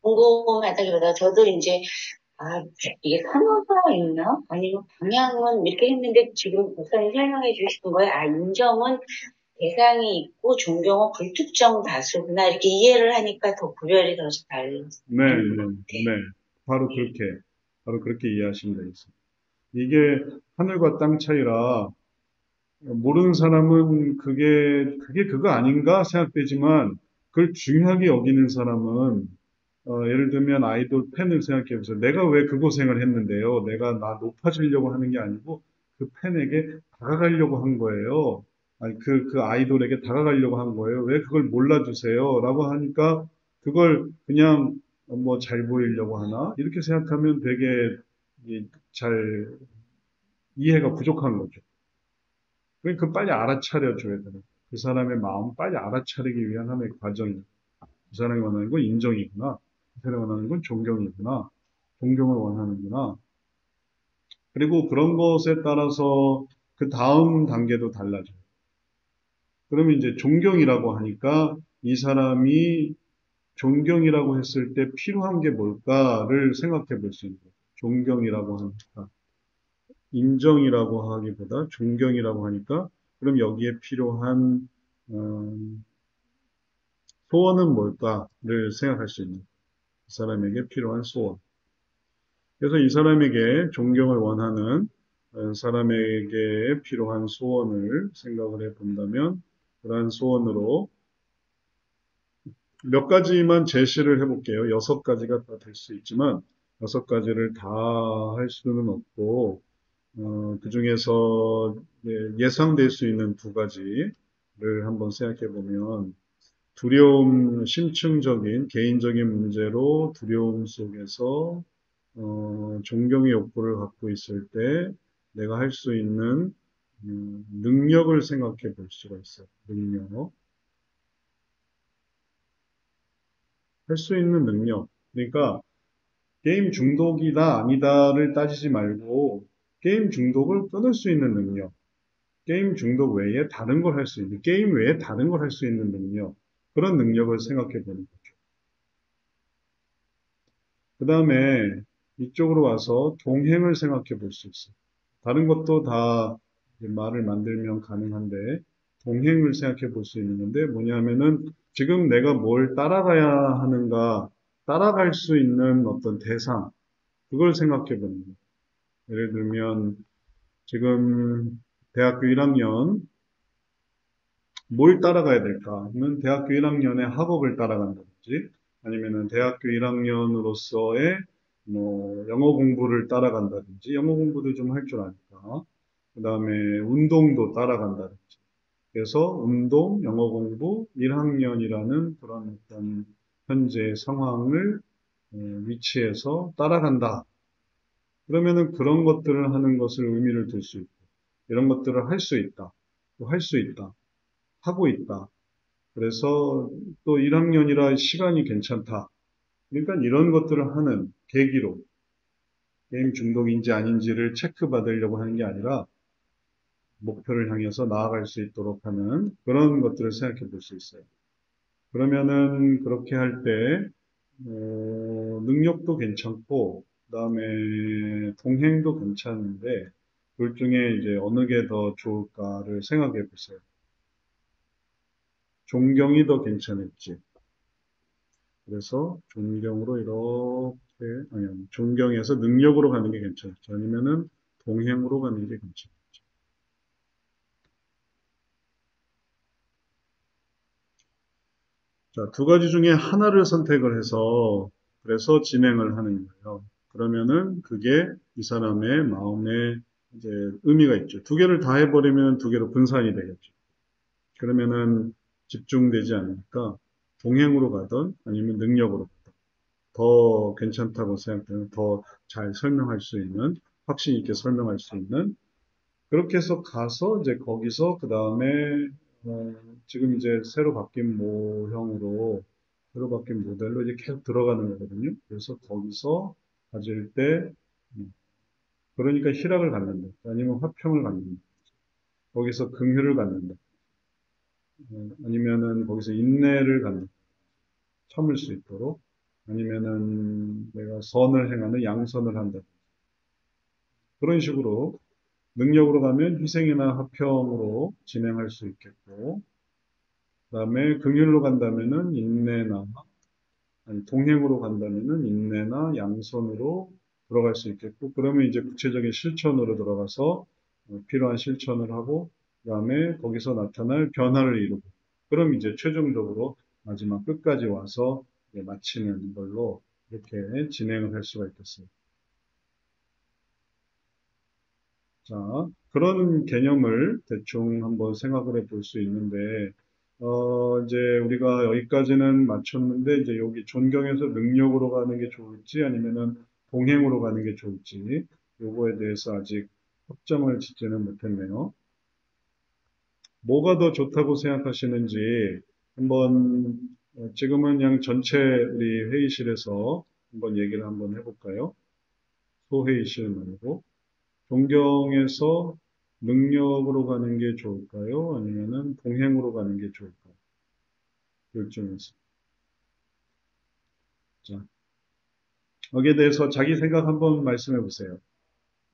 S3: 궁금하다기보다 저도 이제 아, 이게 상호가 있나? 아니면 방향은 이렇게 했는데 지금 목사님 설명해 주신 거에 인정은 대상이 있고 존경은 불특정 다수구나 이렇게 이해를 하니까 더 구별이 더 잘
S1: 네,
S3: 되는 것
S1: 네,
S3: 같아요.
S1: 네. 바로 그렇게, 바로 그렇게 이해하시면 되겠습니다. 이게 하늘과 땅 차이라 모르는 사람은 그게 그거 아닌가 생각되지만 그걸 중요하게 여기는 사람은 예를 들면 아이돌 팬을 생각해 보세요. 내가 왜 그 고생을 했는데요. 내가 나 높아지려고 하는 게 아니고 그 팬에게 다가가려고 한 거예요. 아니, 그 아이돌에게 다가가려고 한 거예요. 왜 그걸 몰라주세요? 라고 하니까 그걸 그냥 뭐 잘 보이려고 하나? 이렇게 생각하면 되게 잘 이해가 부족한 거죠. 그러니까 그 빨리 알아차려 줘야 되는 그 사람의 마음 빨리 알아차리기 위한 하나의 과정이에요. 그 사람이 원하는 건 인정이구나. 그 사람이 원하는 건 존경이구나. 존경을 원하는구나. 그리고 그런 것에 따라서 그 다음 단계도 달라져요. 그러면 이제 존경이라고 하니까 이 사람이 존경이라고 했을 때 필요한 게 뭘까를 생각해 볼 수 있는 거예요. 존경이라고 하니까. 인정이라고 하기보다 존경이라고 하니까 그럼 여기에 필요한 어, 소원은 뭘까를 생각할 수 있는 그 사람에게 필요한 소원. 그래서 이 사람에게 존경을 원하는 사람에게 필요한 소원을 생각을 해 본다면 그러한 소원으로 몇 가지만 제시를 해볼게요. 6가지가 다 될 수 있지만 6가지를 다 할 수는 없고 그 중에서 예상될 수 있는 2가지를 한번 생각해 보면 두려움, 심층적인 개인적인 문제로 두려움 속에서 존경의 욕구를 갖고 있을 때 내가 할 수 있는 능력을 생각해 볼 수가 있어요. 능력. 할 수 있는 능력. 그러니까 게임 중독이다 아니다를 따지지 말고 게임 중독을 끊을 수 있는 능력. 게임 중독 외에 다른 걸 할 수 있는, 게임 외에 다른 걸 할 수 있는 능력. 그런 능력을 생각해 보는 거죠. 그 다음에 이쪽으로 와서 동행을 생각해 볼 수 있어요. 다른 것도 다 말을 만들면 가능한데 동행을 생각해 볼 수 있는 건데 뭐냐면은 지금 내가 뭘 따라가야 하는가 따라갈 수 있는 어떤 대상 그걸 생각해 보는 거예요. 예를 들면 지금 대학교 1학년 뭘 따라가야 될까? 하면 대학교 1학년의 학업을 따라간다든지 아니면은 대학교 1학년으로서의 뭐 영어 공부를 따라간다든지 영어 공부도 좀 할 줄 아니까 그 다음에 운동도 따라간다든지 그래서 운동, 영어 공부 1학년이라는 그런 어떤 현재 상황을 위치해서 따라간다. 그러면은 그런 것들을 하는 것을 의미를 둘 수 있고 이런 것들을 할 수 있다. 또 할 수 있다. 하고 있다. 그래서 또 1학년이라 시간이 괜찮다. 그러니까 이런 것들을 하는 계기로 게임 중독인지 아닌지를 체크받으려고 하는 게 아니라 목표를 향해서 나아갈 수 있도록 하는 그런 것들을 생각해 볼 수 있어요. 그러면은 그렇게 할 때 능력도 괜찮고 그다음에 동행도 괜찮은데 둘 중에 이제 어느 게 더 좋을까를 생각해 보세요. 존경이 더 괜찮을지. 그래서 존경으로 이렇게 아니 존경에서 능력으로 가는 게 괜찮을지 아니면은 동행으로 가는 게 괜찮을지. 자, 2가지 중에 하나를 선택을 해서 그래서 진행을 하는 거예요. 그러면은 그게 이 사람의 마음에 이제 의미가 있죠. 2개를 다 해버리면 2개로 분산이 되겠죠. 그러면은 집중되지 않으니까 동행으로 가든 아니면 능력으로 가든 더 괜찮다고 생각되는 더 잘 설명할 수 있는 확신 있게 설명할 수 있는 그렇게 해서 가서 이제 거기서 그 다음에 지금 이제 새로 바뀐 모형으로 새로 바뀐 모델로 이제 계속 들어가는 거거든요. 그래서 거기서 가질 때 그러니까 희락을 갖는다. 아니면 화평을 갖는다. 거기서 긍휼을 갖는다. 아니면은 거기서 인내를 갖는다. 참을 수 있도록. 아니면은 내가 선을 행하는 양선을 한다. 그런 식으로 능력으로 가면 희생이나 화평으로 진행할 수 있겠고, 그 다음에 긍휼로 간다면은 인내나, 아니, 동행으로 간다면은 인내나 양선으로 들어갈 수 있겠고, 그러면 이제 구체적인 실천으로 들어가서 필요한 실천을 하고, 그다음에 거기서 나타날 변화를 이루고, 그럼 이제 최종적으로 마지막 끝까지 와서 이제 마치는 걸로 이렇게 진행을 할 수가 있겠어요. 자, 그런 개념을 대충 한번 생각을 해 볼 수 있는데, 이제 우리가 여기까지는 마쳤는데, 이제 여기 존경에서 능력으로 가는 게 좋을지 아니면은 동행으로 가는 게 좋을지, 요거에 대해서 아직 확정을 짓지는 못했네요. 뭐가 더 좋다고 생각하시는지 한번, 지금은 그냥 전체 우리 회의실에서 한번 얘기를 한번 해볼까요? 소회의실 말고. 존경에서 능력으로 가는 게 좋을까요? 아니면은 동행으로 가는 게 좋을까요? 결정해서. 자, 여기에 대해서 자기 생각 한번 말씀해 보세요.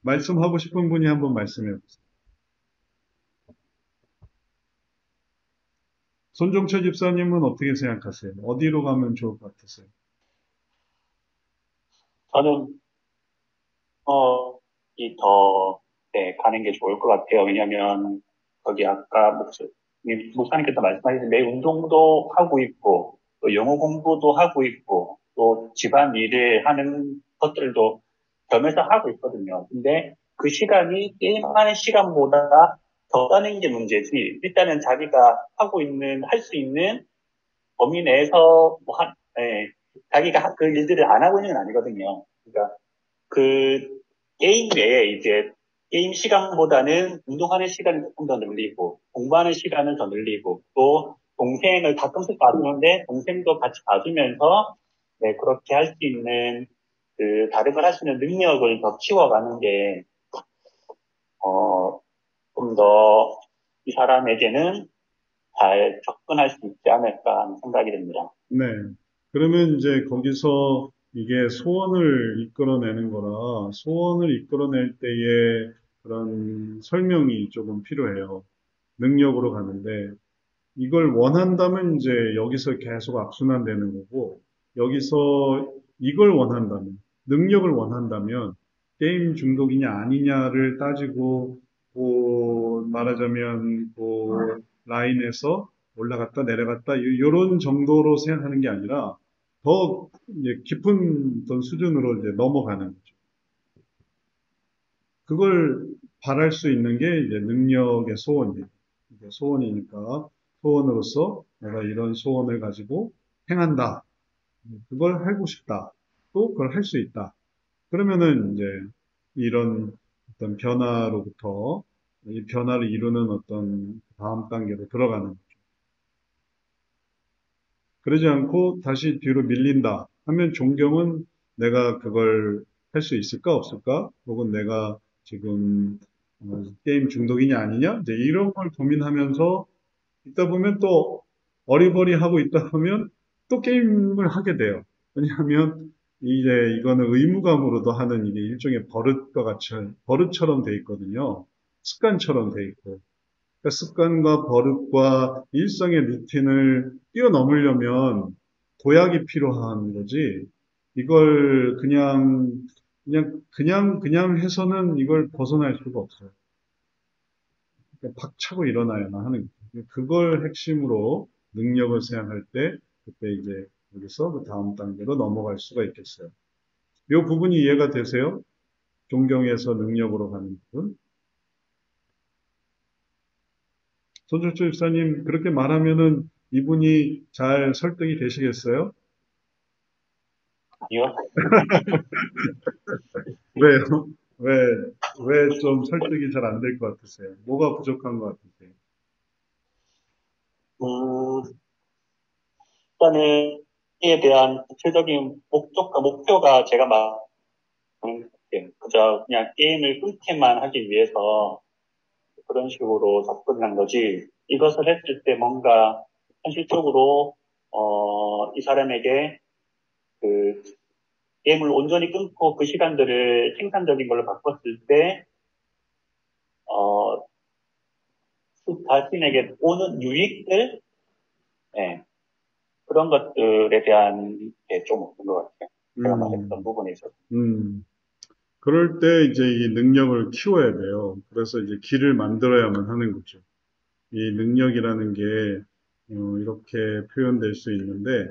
S1: 말씀하고 싶은 분이 한번 말씀해 보세요. 손종철 집사님은 어떻게 생각하세요? 어디로 가면 좋을 것 같으세요?
S4: 저는, 네, 가는 게 좋을 것 같아요. 왜냐면, 거기 아까 목사님께서 말씀하신 매 운동도 하고 있고, 또 영어 공부도 하고 있고, 또 집안 일을 하는 것들도 겸해서 하고 있거든요. 근데 그 시간이 게임하는 시간보다 더 가는 게 문제지. 일단은 자기가 할 수 있는 범위 내에서 예, 자기가 그 일들을 안 하고 있는 건 아니거든요. 그러니까 그 게임 외에 이제 게임 시간보다는 운동하는 시간을 조금 더 늘리고 공부하는 시간을 더 늘리고 또 동생을 가끔씩 봐주는데 동생도 같이 봐주면서 네, 그렇게 할 수 있는 다른 걸 할 수 있는 능력을 더 키워가는 게 좀 더 이 사람에게는 잘 접근할 수 있지 않을까 하는 생각이 듭니다.
S1: 네. 그러면 이제 거기서 이게 소원을 이끌어내는 거라 소원을 이끌어낼 때의 그런 설명이 조금 필요해요. 능력으로 가는데 이걸 원한다면 이제 여기서 계속 악순환되는 거고 여기서 이걸 원한다면 능력을 원한다면 게임 중독이냐 아니냐를 따지고 말하자면 라인에서 올라갔다 내려갔다 이런 정도로 생각하는 게 아니라 더 이제 깊은 어떤 수준으로 이제 넘어가는 거죠. 그걸 바랄 수 있는 게 이제 능력의 소원이에요. 이게 소원이니까 소원으로서 내가 이런 소원을 가지고 행한다. 그걸 하고 싶다. 또 그걸 할 수 있다. 그러면은 이제 이런 어떤 변화로부터 이 변화를 이루는 어떤 다음 단계로 들어가는 거죠. 그러지 않고 다시 뒤로 밀린다 하면 존경은 내가 그걸 할 수 있을까 없을까? 혹은 내가 지금 게임 중독이냐 아니냐? 이제 이런 걸 고민하면서 있다 보면 또 어리버리하고 있다 보면 또 게임을 하게 돼요. 왜냐하면 이제 이거는 의무감으로도 하는 이게 일종의 버릇처럼 돼 있거든요. 습관처럼 돼 있고. 그러니까 습관과 버릇과 일상의 루틴을 뛰어넘으려면 도약이 필요한 거지. 이걸 그냥 해서는 이걸 벗어날 수가 없어요. 그러니까 박차고 일어나야만 하는 거예요. 그걸 핵심으로 능력을 생각할 때 그때 이제 여기서 그 다음 단계로 넘어갈 수가 있겠어요. 이 부분이 이해가 되세요? 존경에서 능력으로 가는 부분. 손철주 집사님 그렇게 말하면은 이분이 잘 설득이 되시겠어요?
S4: 아니요.
S1: 왜요? 왜 좀 설득이 잘 안 될 것 같으세요? 뭐가 부족한 것 같으세요?
S4: 음, 일단은 이에 대한 구체적인 목적과 목표가 제가 그저 그냥 게임을 끊기만 하기 위해서 그런 식으로 접근한 거지. 이것을 했을 때 뭔가 현실적으로 이 사람에게 그 게임을 온전히 끊고 그 시간들을 생산적인 걸로 바꿨을 때 어, 자신에게 오는 유익들, 네, 그런 것들에 대한 게 좀 없는 것 같아요. 제가 말했던
S1: 음,
S4: 부분에 있어서.
S1: 음. 그럴 때 이제 이 능력을 키워야 돼요. 그래서 이제 길을 만들어야만 하는 거죠. 이 능력이라는 게 이렇게 표현될 수 있는데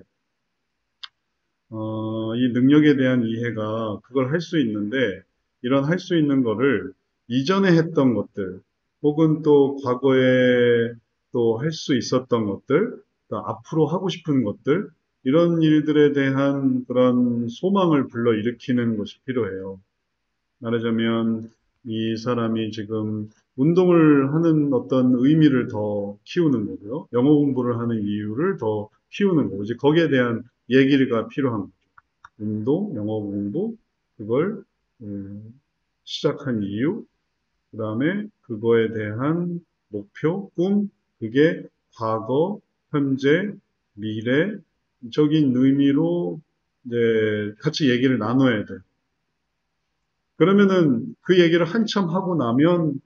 S1: 이 능력에 대한 이해가 그걸 할 수 있는데 이런 할 수 있는 거를 이전에 했던 것들 혹은 또 과거에 또 할 수 있었던 것들 또 앞으로 하고 싶은 것들 이런 일들에 대한 그런 소망을 불러일으키는 것이 필요해요. 말하자면 이 사람이 지금 운동을 하는 어떤 의미를 더 키우는 거고요. 영어 공부를 하는 이유를 더 키우는 거고, 이제 거기에 대한 얘기가 필요한 거죠. 운동, 영어 공부, 그걸 시작한 이유, 그 다음에 그거에 대한 목표, 꿈, 그게 과거, 현재, 미래적인 의미로 이제 같이 얘기를 나눠야 돼요. 그러면은 그 얘기를 한참 하고 나면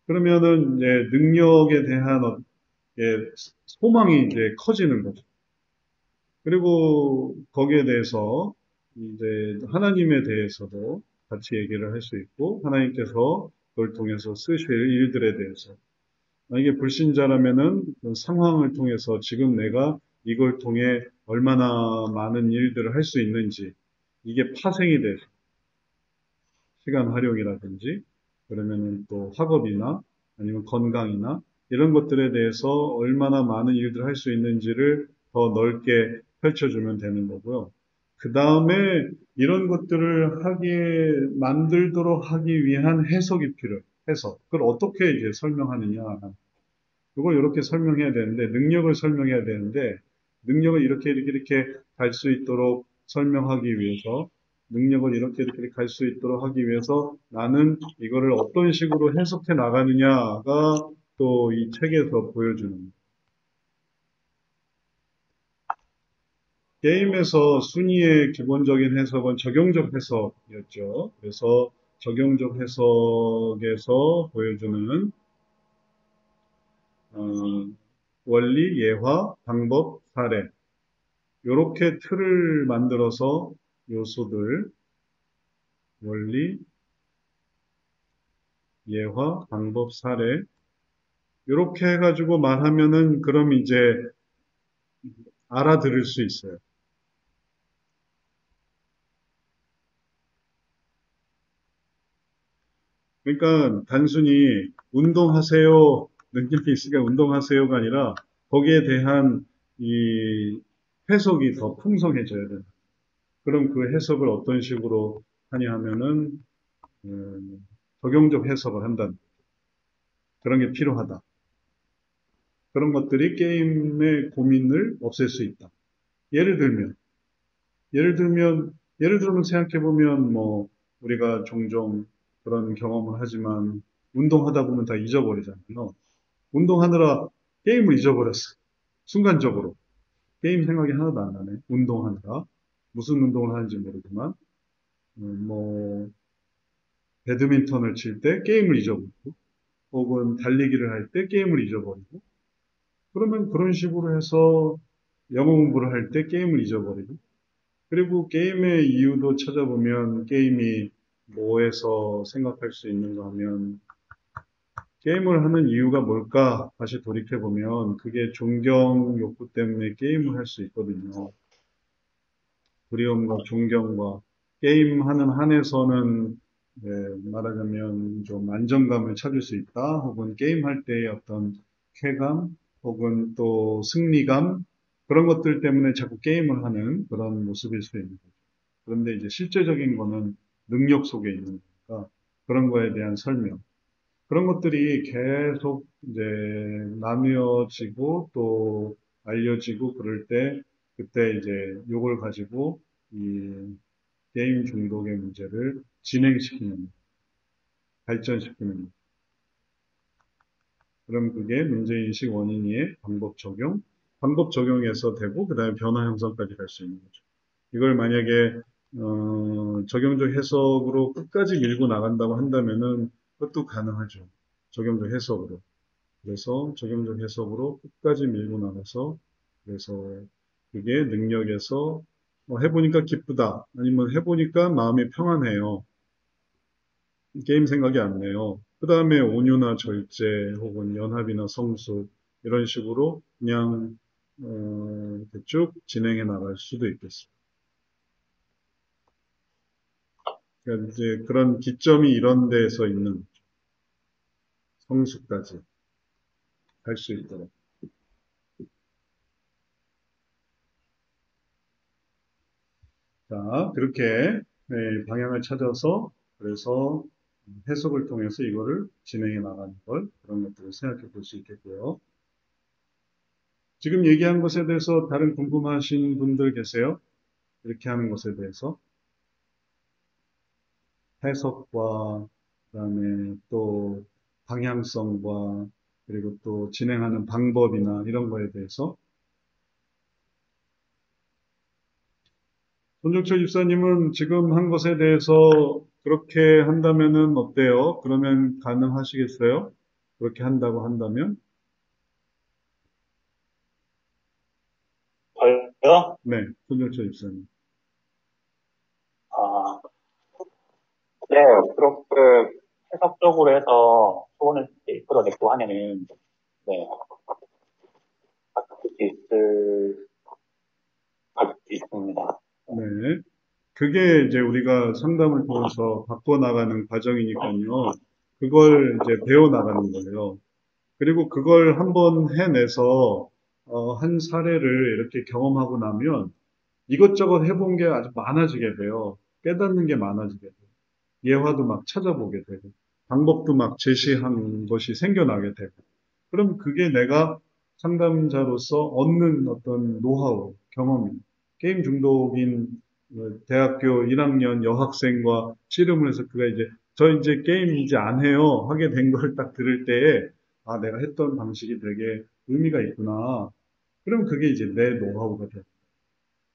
S1: 그러면은 이제 능력에 대한 소망이 이제 커지는 거죠. 그리고 거기에 대해서 이제 하나님에 대해서도 같이 얘기를 할 수 있고 하나님께서 그걸 통해서 쓰실 일들에 대해서 만약에 불신자라면은 그 상황을 통해서 지금 내가 이걸 통해 얼마나 많은 일들을 할 수 있는지 이게 파생이 돼서 시간 활용이라든지 그러면은 또 학업이나 아니면 건강이나 이런 것들에 대해서 얼마나 많은 일들을 할 수 있는지를 더 넓게 펼쳐주면 되는 거고요. 그 다음에 이런 것들을 만들도록 하기 위한 해석이 필요해요. 해석. 그걸 어떻게 이제 설명하느냐. 그걸 이렇게 설명해야 되는데, 능력을 설명해야 되는데, 능력을 이렇게 갈 수 있도록 설명하기 위해서, 능력을 이렇게 갈 수 있도록 하기 위해서 나는 이거를 어떤 식으로 해석해 나가느냐가 또 이 책에서 보여주는 게임에서 순위의 기본적인 해석은 적용적 해석이었죠. 그래서 적용적 해석에서 보여주는 어, 원리, 예화, 방법, 사례 이렇게 틀을 만들어서 요소들, 원리, 예화, 방법, 사례 이렇게 해가지고 말하면은 그럼 이제 알아들을 수 있어요. 그러니까 단순히 운동하세요, 능력이 있으니까 운동하세요가 아니라 거기에 대한 이 해석이 더 풍성해져야 돼요. 그럼 그 해석을 어떤 식으로 하냐 하면은 적용적 해석을 한다. 그런 게 필요하다. 그런 것들이 게임의 고민을 없앨 수 있다. 예를 들면, 예를 들면 생각해보면 뭐, 우리가 종종 그런 경험을 하지만, 운동하다 보면 다 잊어버리잖아요. 운동하느라 게임을 잊어버렸어. 순간적으로. 게임 생각이 하나도 안 나네. 운동하느라. 무슨 운동을 하는지 모르지만, 뭐, 배드민턴을 칠 때 게임을 잊어버리고, 혹은 달리기를 할 때 게임을 잊어버리고, 그러면 그런 식으로 해서 영어 공부를 할 때 게임을 잊어버리고, 그리고 게임의 이유도 찾아보면 게임이 뭐에서 생각할 수 있는가 하면 게임을 하는 이유가 뭘까 다시 돌이켜보면 그게 존경 욕구 때문에 게임을 할 수 있거든요. 두려움과 존경과 게임하는 한에서는 말하자면 좀 안정감을 찾을 수 있다. 혹은 게임할 때의 어떤 쾌감 혹은 또 승리감 그런 것들 때문에 자꾸 게임을 하는 그런 모습일 수 있는 거죠. 그런데 이제 실제적인 거는 능력 속에 있는 거니까 그런 거에 대한 설명. 그런 것들이 계속 이제 나뉘어지고 또 알려지고 그럴 때 그때 이제 요걸 가지고 이 게임 중독의 문제를 진행시키는, 발전시키는. 그럼 그게 문제인식 원인의 방법 적용에서 되고 그 다음에 변화 형성까지 갈 수 있는 거죠. 이걸 만약에 적용적 해석으로 끝까지 밀고 나간다고 한다면은 그것도 가능하죠. 적용적 해석으로. 그래서 적용적 해석으로 끝까지 밀고 나가서 그래서 그게 능력에서 해보니까 기쁘다. 아니면 해보니까 마음이 평안해요. 게임 생각이 안 나요. 그 다음에 온유나 절제 혹은 연합이나 성숙 이런 식으로 그냥 이렇게 쭉 진행해 나갈 수도 있겠어요. 그러니까 이제 그런 기점이 이런 데서 있는 성숙까지 할 수 있도록. 자, 그렇게 네, 방향을 찾아서 그래서 해석을 통해서 이거를 진행해 나가는 걸 그런 것들을 생각해 볼 수 있겠고요. 지금 얘기한 것에 대해서 다른 궁금하신 분들 계세요? 이렇게 하는 것에 대해서 해석과 그다음에 또 방향성과 그리고 또 진행하는 방법이나 이런 거에 대해서 손종철 집사님은 지금 한 것에 대해서 그렇게 한다면은 어때요? 그러면 가능하시겠어요? 그렇게 한다고 한다면?
S4: 저요?
S1: 네, 손종철 집사님.
S4: 아, 네, 그렇게 해석적으로 해서 소원을 이끌어내고 하면은, 네, 바뀔 수 있습니다.
S1: 네. 그게 이제 우리가 상담을 통해서 바꿔나가는 과정이니까요. 그걸 이제 배워나가는 거예요. 그리고 그걸 한번 해내서 한 사례를 이렇게 경험하고 나면 이것저것 해본 게 아주 많아지게 돼요. 깨닫는 게 많아지게 돼요. 예화도 막 찾아보게 되고 방법도 막 제시한 것이 생겨나게 되고 그럼 그게 내가 상담자로서 얻는 어떤 노하우, 경험이 게임 중독인 대학교 1학년 여학생과 씨름을 해서 그가 이제 저 이제 게임 이제 안 해요 하게 된 걸 딱 들을 때에 아 내가 했던 방식이 되게 의미가 있구나. 그럼 그게 이제 내 노하우가 돼요.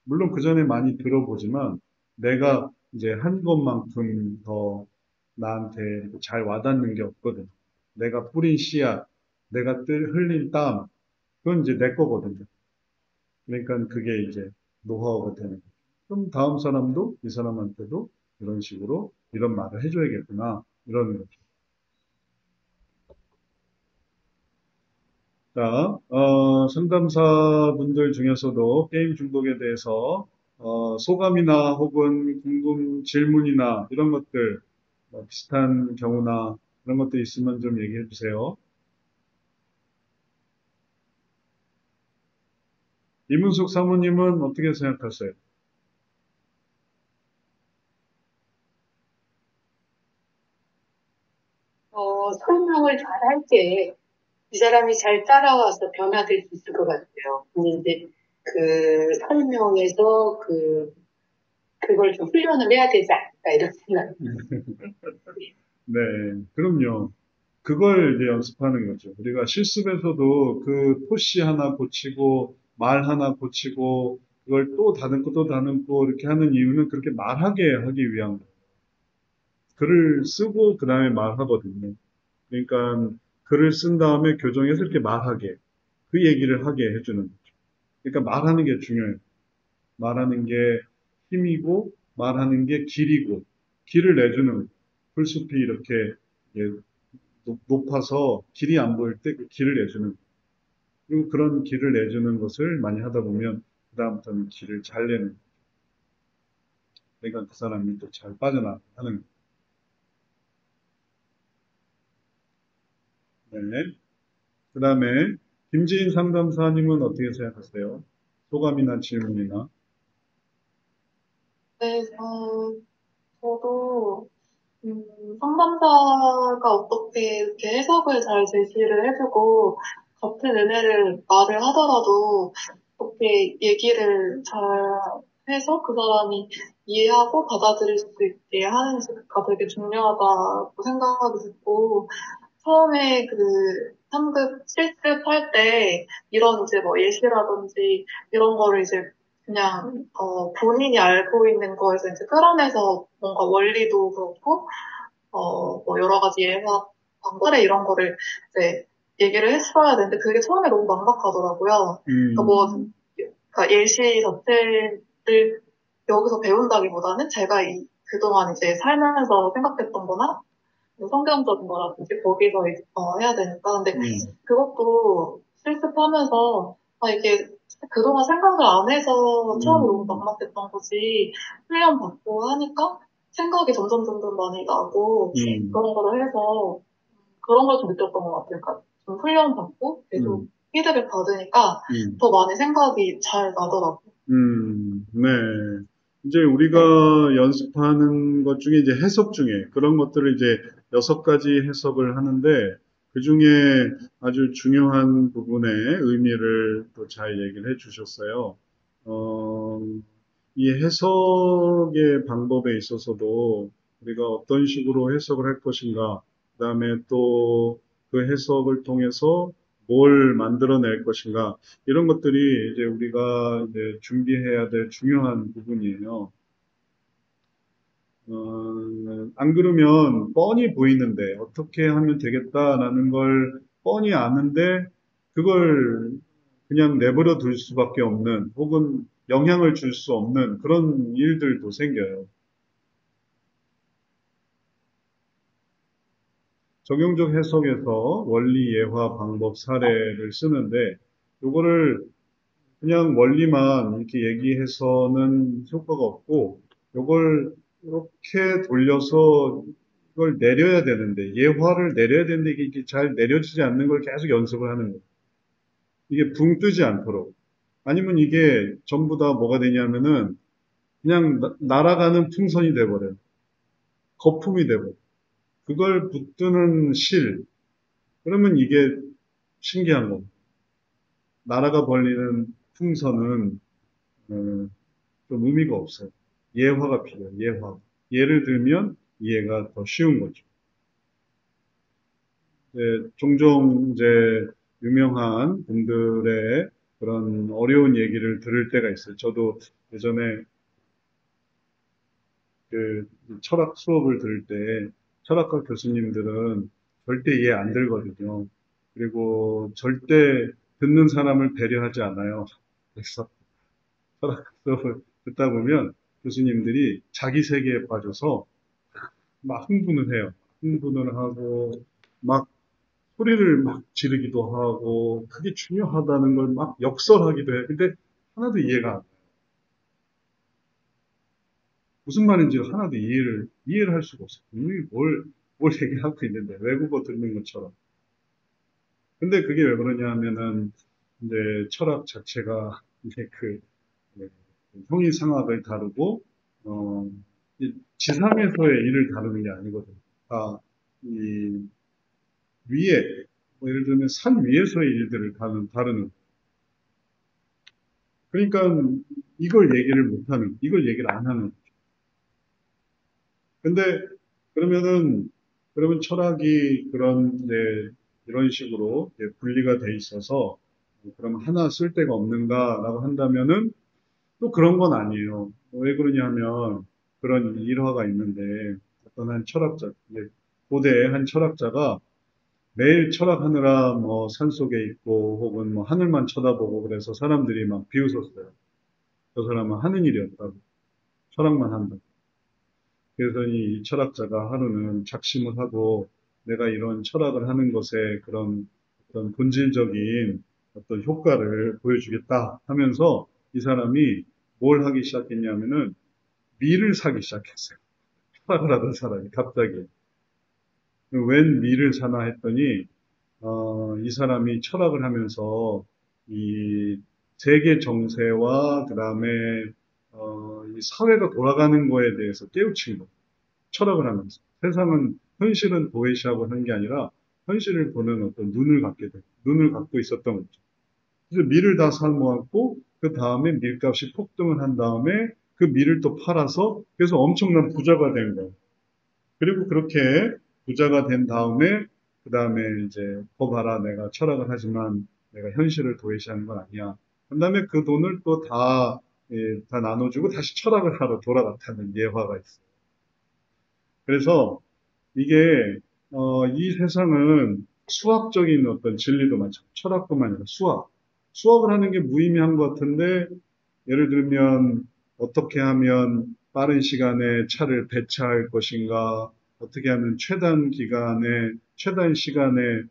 S1: 물론 그 전에 많이 들어보지만 내가 이제 한 것만큼 더 나한테 잘 와닿는 게 없거든. 내가 뿌린 씨앗, 내가 흘린 땀, 그건 이제 내 거거든요. 그러니까 그게 이제 노하우가 되는 거죠. 그럼 다음 사람도 이 사람한테도 이런 식으로 이런 말을 해줘야겠구나. 이런 거죠. 자, 상담사 분들 중에서도 게임 중독에 대해서 소감이나 혹은 궁금 질문이나 이런 것들 비슷한 경우나 그런 것도 있으면 좀 얘기해 주세요. 이문숙 사모님은 어떻게 생각하세요?
S5: 설명을 잘 할 때 이 사람이 잘 따라와서 변화될 수 있을 것 같아요. 근데 이제 그 설명에서 그걸 좀 훈련을 해야 되지 않을까 이런 생각이.
S1: 네, 그럼요. 그걸 이제 연습하는 거죠. 우리가 실습에서도 그 토시 하나 고치고 말 하나 고치고 그걸 또 다듬고 또 다듬고 이렇게 하는 이유는 그렇게 말하게 하기 위한 거예요. 글을 쓰고 그 다음에 말하거든요. 그러니까 글을 쓴 다음에 교정해서 이렇게 말하게 그 얘기를 하게 해주는 거죠. 그러니까 말하는 게 중요해요. 말하는 게 힘이고 말하는 게 길이고 길을 내주는 거예요. 풀숲이 이렇게 높아서 길이 안 보일 때 그 길을 내주는 거예요. 그리고 그런 길을 내주는 것을 많이 하다 보면 그다음부터는 길을 잘 내는 거예요. 그러니까 그 사람이 또 잘 빠져나가는 거예요. 네. 그 다음에 김지인 상담사님은 어떻게 생각하세요? 소감이나 질문이나.
S6: 네, 저도 상담사가 어떻게 이렇게 해석을 잘 제시를 해주고 같은 은혜를 말을 하더라도 어떻게 얘기를 잘 해서 그 사람이 이해하고 받아들일 수 있게 하는지가 되게 중요하다고 생각이 듣고 처음에 그 3급 실습할 때 이런 이제 뭐 예시라든지 이런 거를 이제 그냥 본인이 알고 있는 거에서 이제 끌어내서 뭔가 원리도 그렇고 뭐 여러 가지 예화 방법에 이런 거를 이제 얘기를 했어야 되는데 그게 처음에 너무 막막하더라고요. 그러니까 뭐 그러니까 예시 자체를 여기서 배운다기보다는 제가 그동안 이제 살면서 생각했던 거나 성경적인 거라든지 거기서 해야 되니까. 근데
S1: 음,
S6: 그것도 실습하면서 이게 그동안 생각을 안 해서 처음에 너무
S1: 음,
S6: 막막했던 거지. 훈련 받고 하니까 생각이 점점 점점 많이 나고
S1: 음,
S6: 그런 거를 해서 그런 걸 좀 느꼈던 것 같아요. 그러니까 좀 훈련 받고 계속
S1: 음,
S6: 피드백 받으니까
S1: 음.
S6: 더 많이 생각이 잘 나더라고요.
S1: 네. 이제 우리가 연습하는 것 중에 이제 해석 중에 그런 것들을 이제 6가지 해석을 하는데 그 중에 아주 중요한 부분의 의미를 또 잘 얘기를 해 주셨어요. 어, 이 해석의 방법에 있어서도 우리가 어떤 식으로 해석을 할 것인가, 그 다음에 또 그 해석을 통해서 뭘 만들어낼 것인가, 이런 것들이 이제 우리가 이제 준비해야 될 중요한 부분이에요. 안 그러면 뻔히 보이는데 어떻게 하면 되겠다라는 걸 뻔히 아는데 그걸 그냥 내버려 둘 수밖에 없는 혹은 영향을 줄 수 없는 그런 일들도 생겨요. 적용적 해석에서 원리, 예화, 방법, 사례를 쓰는데 요거를 그냥 원리만 이렇게 얘기해서는 효과가 없고, 요걸 이렇게 돌려서 이걸 내려야 되는데, 예화를 내려야 되는데 이게 잘 내려지지 않는 걸 계속 연습을 하는 거예요. 이게 붕 뜨지 않도록. 아니면 이게 전부 다 뭐가 되냐면은 그냥 날아가는 풍선이 돼버려요. 거품이 돼버려요. 그걸 붙드는 실. 그러면 이게 신기한 겁니다. 날아가 버리는 풍선은 어, 좀 의미가 없어요. 예화가 필요해요. 예화. 예를 들면 이해가 더 쉬운 거죠. 종종 이제 유명한 분들의 그런 어려운 얘기를 들을 때가 있어요. 저도 예전에 그 철학 수업을 들을 때 철학과 교수님들은 절대 이해 안 들거든요. 그리고 절대 듣는 사람을 배려하지 않아요. 그래서 철학 수업을 듣다 보면 교수님들이 자기 세계에 빠져서 막 흥분을 해요. 흥분을 하고, 막 소리를 막 지르기도 하고, 그게 중요하다는 걸 막 역설하기도 해요. 근데 하나도 이해가 안 돼요. 무슨 말인지 하나도 이해를 할 수가 없어요. 분명히 뭘 얘기하고 있는데, 외국어 듣는 것처럼. 근데 그게 왜 그러냐 하면은, 이제 철학 자체가 이제 네, 형이상학을 다루고, 어, 이 지상에서의 일을 다루는 게 아니거든요. 아, 이 위에, 뭐 예를 들면 산 위에서의 일들을 다루는. 그러니까 이걸 얘기를 안 하는. 근데 그러면 철학이 이런 식으로 이제 분리가 돼 있어서, 그럼 하나 쓸 데가 없는가라고 한다면은 또 그런 건 아니에요. 왜 그러냐면 그런 일화가 있는데 어떤 한 철학자, 이제 고대의 한 철학자가 매일 철학하느라 뭐 산속에 있고 혹은 뭐 하늘만 쳐다보고 그래서 사람들이 막 비웃었어요. 저 사람은 하는 일이 없다고. 철학만 한다. 그래서 이 철학자가 하루는 작심을 하고 내가 이런 철학을 하는 것에 그런 어떤 본질적인 어떤 효과를 보여주겠다 하면서 이 사람이 뭘 하기 시작했냐면은 밀을 사기 시작했어요. 철학을 하던 사람이 갑자기. 웬 밀을 사나 했더니 이 사람이 철학을 하면서 이 세계 정세와 그다음에 이 사회가 돌아가는 거에 대해서 깨우친 거. 철학을 하면서 세상은 현실은 도외시하고 하는 게 아니라 현실을 보는 어떤 눈을 갖고 있었던 거죠. 그래서 밀을 다 사모았고 그 다음에 밀값이 폭등을 한 다음에 그 밀을 또 팔아서 그래서 엄청난 부자가 된 거예요. 그리고 그렇게 부자가 된 다음에 그 다음에 이제 봐라 내가 철학을 하지만 내가 현실을 도외시하는 건 아니야. 그 다음에 그 돈을 또 다 나눠주고 다시 철학을 하러 돌아갔다는 예화가 있어요. 그래서 이게 이 세상은 수학적인 어떤 진리도 많죠. 철학뿐만 아니라 수학을 하는 게 무의미한 것 같은데 예를 들면 어떻게 하면 빠른 시간에 차를 배차할 것인가 어떻게 하면 최단 시간에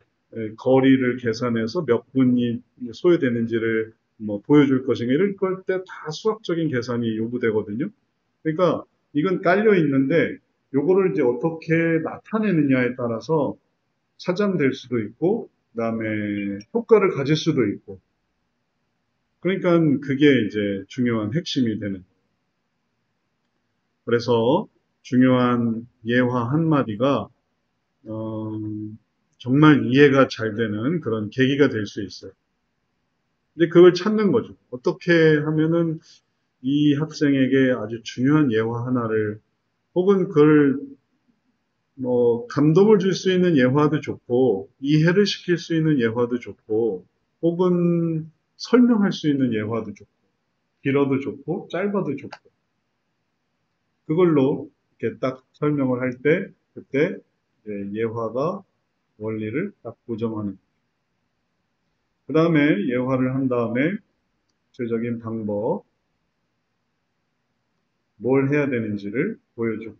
S1: 거리를 계산해서 몇 분이 소요되는지를 뭐 보여줄 것인가 이럴 걸 때 다 수학적인 계산이 요구되거든요. 그러니까 이건 깔려 있는데 요거를 이제 어떻게 나타내느냐에 따라서 차단될 수도 있고 그다음에 효과를 가질 수도 있고 그러니까 그게 이제 중요한 핵심이 되는 거예요. 그래서 중요한 예화 한마디가 정말 이해가 잘 되는 그런 계기가 될 수 있어요. 근데 그걸 찾는 거죠. 어떻게 하면은 이 학생에게 아주 중요한 예화 하나를 혹은 그걸 뭐 감동을 줄 수 있는 예화도 좋고 이해를 시킬 수 있는 예화도 좋고 혹은 설명할 수 있는 예화도 좋고 길어도 좋고 짧아도 좋고 그걸로 이렇게 딱 설명을 할 때 그때 예화가 원리를 딱 고정하는. 그 다음에 예화를 한 다음에 구체적인 방법, 뭘 해야 되는지를 보여주고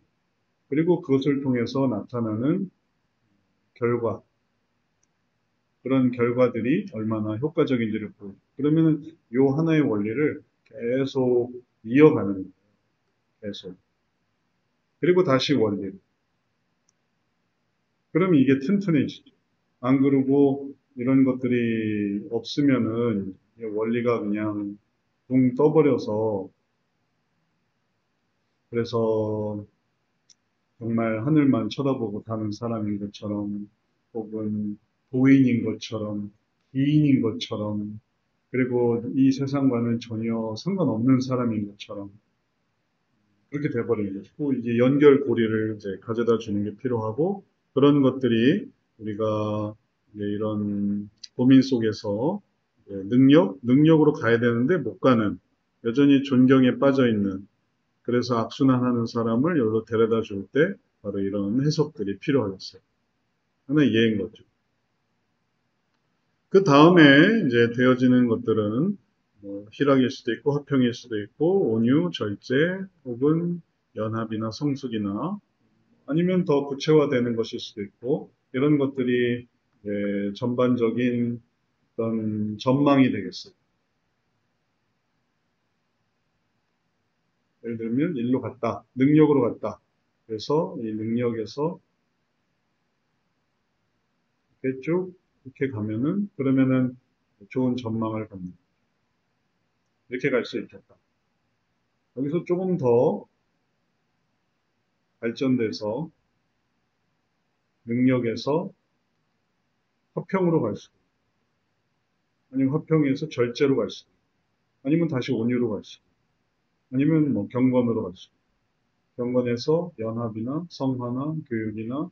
S1: 그리고 그것을 통해서 나타나는 결과, 그런 결과들이 얼마나 효과적인지를 보여주고 그러면 요 하나의 원리를 계속 이어가는 거예요. 계속. 그리고 다시 원리. 그럼 이게 튼튼해지죠. 안 그러고 이런 것들이 없으면은 원리가 그냥 붕 떠버려서 그래서 정말 하늘만 쳐다보고 사는 사람인 것처럼 혹은 도인인 것처럼 기인인 것처럼 그리고 이 세상과는 전혀 상관없는 사람인 것처럼 그렇게 돼버리는 거죠. 또 이제 연결고리를 이제 가져다 주는 게 필요하고 그런 것들이 우리가 이제 이런 고민 속에서 능력으로 가야 되는데 못 가는 여전히 존경에 빠져 있는 그래서 악순환하는 사람을 여기로 데려다 줄 때 바로 이런 해석들이 필요하겠어요. 하나의 예인 거죠. 그 다음에 이제 되어지는 것들은 뭐 희락일 수도 있고 화평일 수도 있고 온유, 절제 혹은 연합이나 성숙이나 아니면 더 구체화되는 것일 수도 있고 이런 것들이 전반적인 어떤 전망이 되겠어요. 예를 들면 일로 갔다, 능력으로 갔다. 그래서 이 능력에서 이렇게 쭉 이렇게 가면은 그러면은 좋은 전망을 갖는 이렇게 갈 수 있겠다. 여기서 조금 더 발전돼서 능력에서 화평으로 갈 수도 있고 아니면 화평에서 절제로 갈 수도 있고 아니면 다시 온유로 갈 수도 있고 아니면 뭐 경건으로 갈 수도 있고 경건에서 연합이나 성화나 교육이나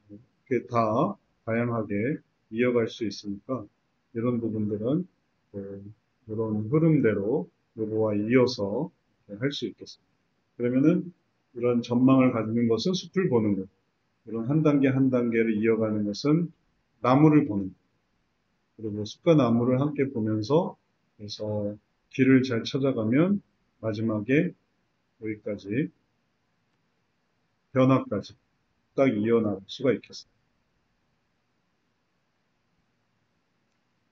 S1: 이렇게 다 다양하게 이어갈 수 있으니까 이런 부분들은 이런 흐름대로 요거와 이어서 할 수 있겠습니다. 그러면은 이런 전망을 가지는 것은 숲을 보는 것, 이런 한 단계 한 단계를 이어가는 것은 나무를 보는 것, 그리고 숲과 나무를 함께 보면서 그래서 길을 잘 찾아가면 마지막에 여기까지 변화까지 딱 이어나갈 수가 있겠습니다.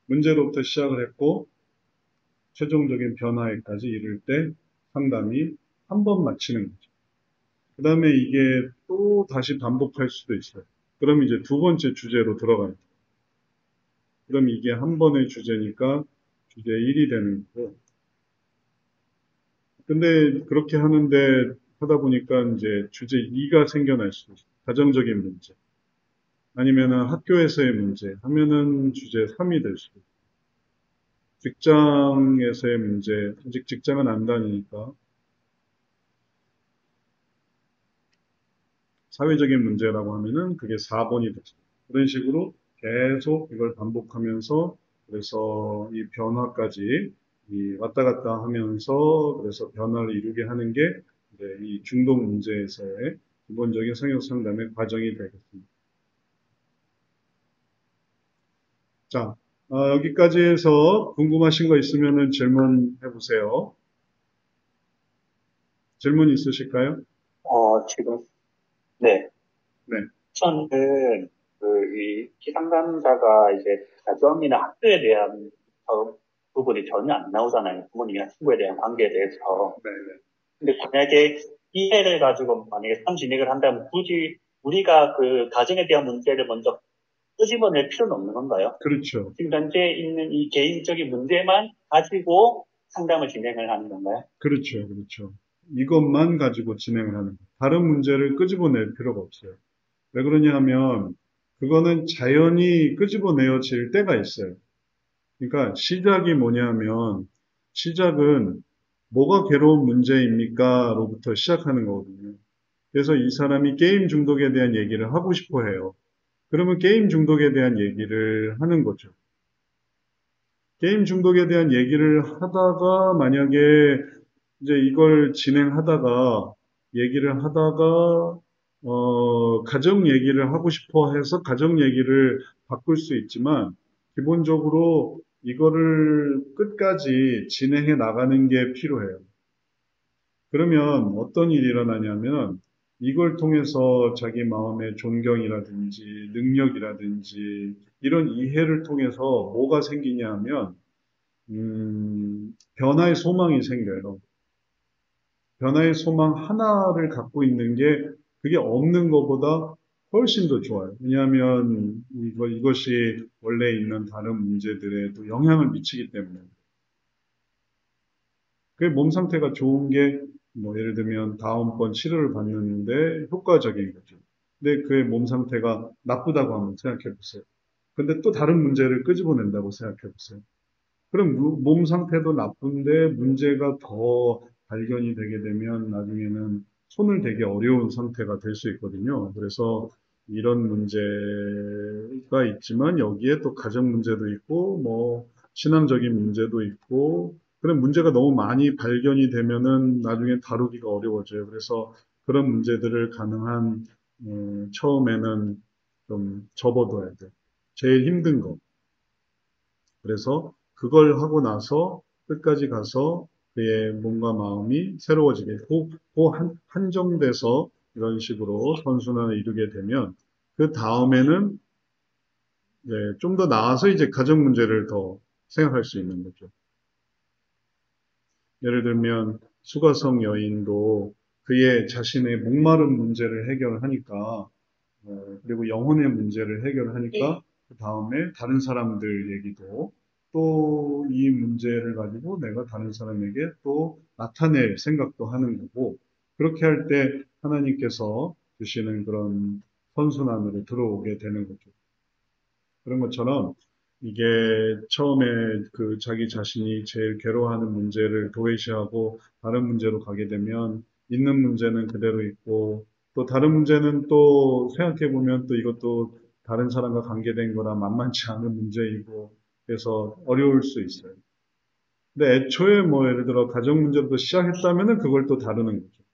S1: 문제로부터 시작을 했고 최종적인 변화에까지 이를 때 상담이 한 번 마치는 거죠. 그 다음에 이게 또 다시 반복할 수도 있어요. 그럼 이제 두 번째 주제로 들어가요. 그럼 이게 한 번의 주제니까 주제 1이 되는 거고. 근데 그렇게 하다 보니까 이제 주제 2가 생겨날 수도 있어요. 가정적인 문제. 아니면은 학교에서의 문제 하면은 주제 3이 될 수도 있고. 직장에서의 문제, 아직 직장은 안 다니니까 사회적인 문제라고 하면은 그게 4번이 되죠. 그런 식으로 계속 이걸 반복하면서 그래서 이 변화까지 왔다 갔다 하면서 그래서 변화를 이루게 하는 게 이 중독 문제에서의 기본적인 성역 상담의 과정이 되겠습니다. 자, 여기까지 해서 궁금하신 거 있으면은 질문해 보세요. 질문 있으실까요?
S4: 지금, 네.
S1: 네,
S4: 저는 이 상담자가 이제 가정이나 학교에 대한 부분이 전혀 안 나오잖아요. 부모님이나 친구에 대한 관계에 대해서.
S1: 네, 네.
S4: 근데 만약에 이해를 가지고 만약에 진행을 한다면 굳이 우리가 그 가정에 대한 문제를 먼저 끄집어낼 필요는 없는 건가요?
S1: 그렇죠.
S4: 지금 현재 있는 이 개인적인 문제만 가지고 상담을 진행을 하는 건가요?
S1: 그렇죠. 그렇죠. 이것만 가지고 진행을 하는 거예요. 다른 문제를 끄집어낼 필요가 없어요. 왜 그러냐 하면 그거는 자연히 끄집어내어질 때가 있어요. 그러니까 시작이 뭐냐면 시작은 뭐가 괴로운 문제입니까? 로부터 시작하는 거거든요. 그래서 이 사람이 게임 중독에 대한 얘기를 하고 싶어 해요. 그러면 게임 중독에 대한 얘기를 하는 거죠. 게임 중독에 대한 얘기를 하다가 만약에 이제 이걸 진행하다가 얘기를 하다가 가정 얘기를 하고 싶어 해서 가정 얘기를 바꿀 수 있지만 기본적으로 이거를 끝까지 진행해 나가는 게 필요해요. 그러면 어떤 일이 일어나냐면 이걸 통해서 자기 마음의 존경이라든지 능력이라든지 이런 이해를 통해서 뭐가 생기냐 하면 변화의 소망이 생겨요. 변화의 소망 하나를 갖고 있는 게 그게 없는 것보다 훨씬 더 좋아요. 왜냐하면 이것이 원래 있는 다른 문제들에도 영향을 미치기 때문에. 그 몸 상태가 좋은 게, 뭐, 예를 들면, 다음번 치료를 받는데 효과적인 거죠. 근데 그의 몸 상태가 나쁘다고 한번 생각해 보세요. 근데 또 다른 문제를 끄집어낸다고 생각해 보세요. 그럼 몸 상태도 나쁜데 문제가 더 발견이 되게 되면 나중에는 손을 대기 어려운 상태가 될 수 있거든요. 그래서 이런 문제가 있지만 여기에 또 가정 문제도 있고 뭐 신앙적인 문제도 있고 그런 문제가 너무 많이 발견이 되면은 나중에 다루기가 어려워져요. 그래서 그런 문제들을 가능한 처음에는 좀 접어둬야 돼요. 제일 힘든 거. 그래서 그걸 하고 나서 끝까지 가서 그의 몸과 마음이 새로워지게, 한정돼서 이런 식으로 선순환을 이루게 되면 그 다음에는 좀 더 나아서 이제 가정 문제를 더 생각할 수 있는 거죠. 예를 들면 수가성 여인도 그의 자신의 목마른 문제를 해결하니까 그리고 영혼의 문제를 해결하니까 그 다음에 다른 사람들 얘기도 또 이 문제를 가지고 내가 다른 사람에게 또 나타낼 생각도 하는 거고 그렇게 할 때 하나님께서 주시는 그런 선순환으로 들어오게 되는 거죠. 그런 것처럼 이게 처음에 그 자기 자신이 제일 괴로워하는 문제를 도외시하고 다른 문제로 가게 되면 있는 문제는 그대로 있고 또 다른 문제는 또 생각해 보면 또 이것도 다른 사람과 관계된 거라 만만치 않은 문제이고 그래서 어려울 수 있어요. 근데 애초에 뭐 예를 들어 가정 문제부터 시작했다면은 그걸 또 다루는 거죠.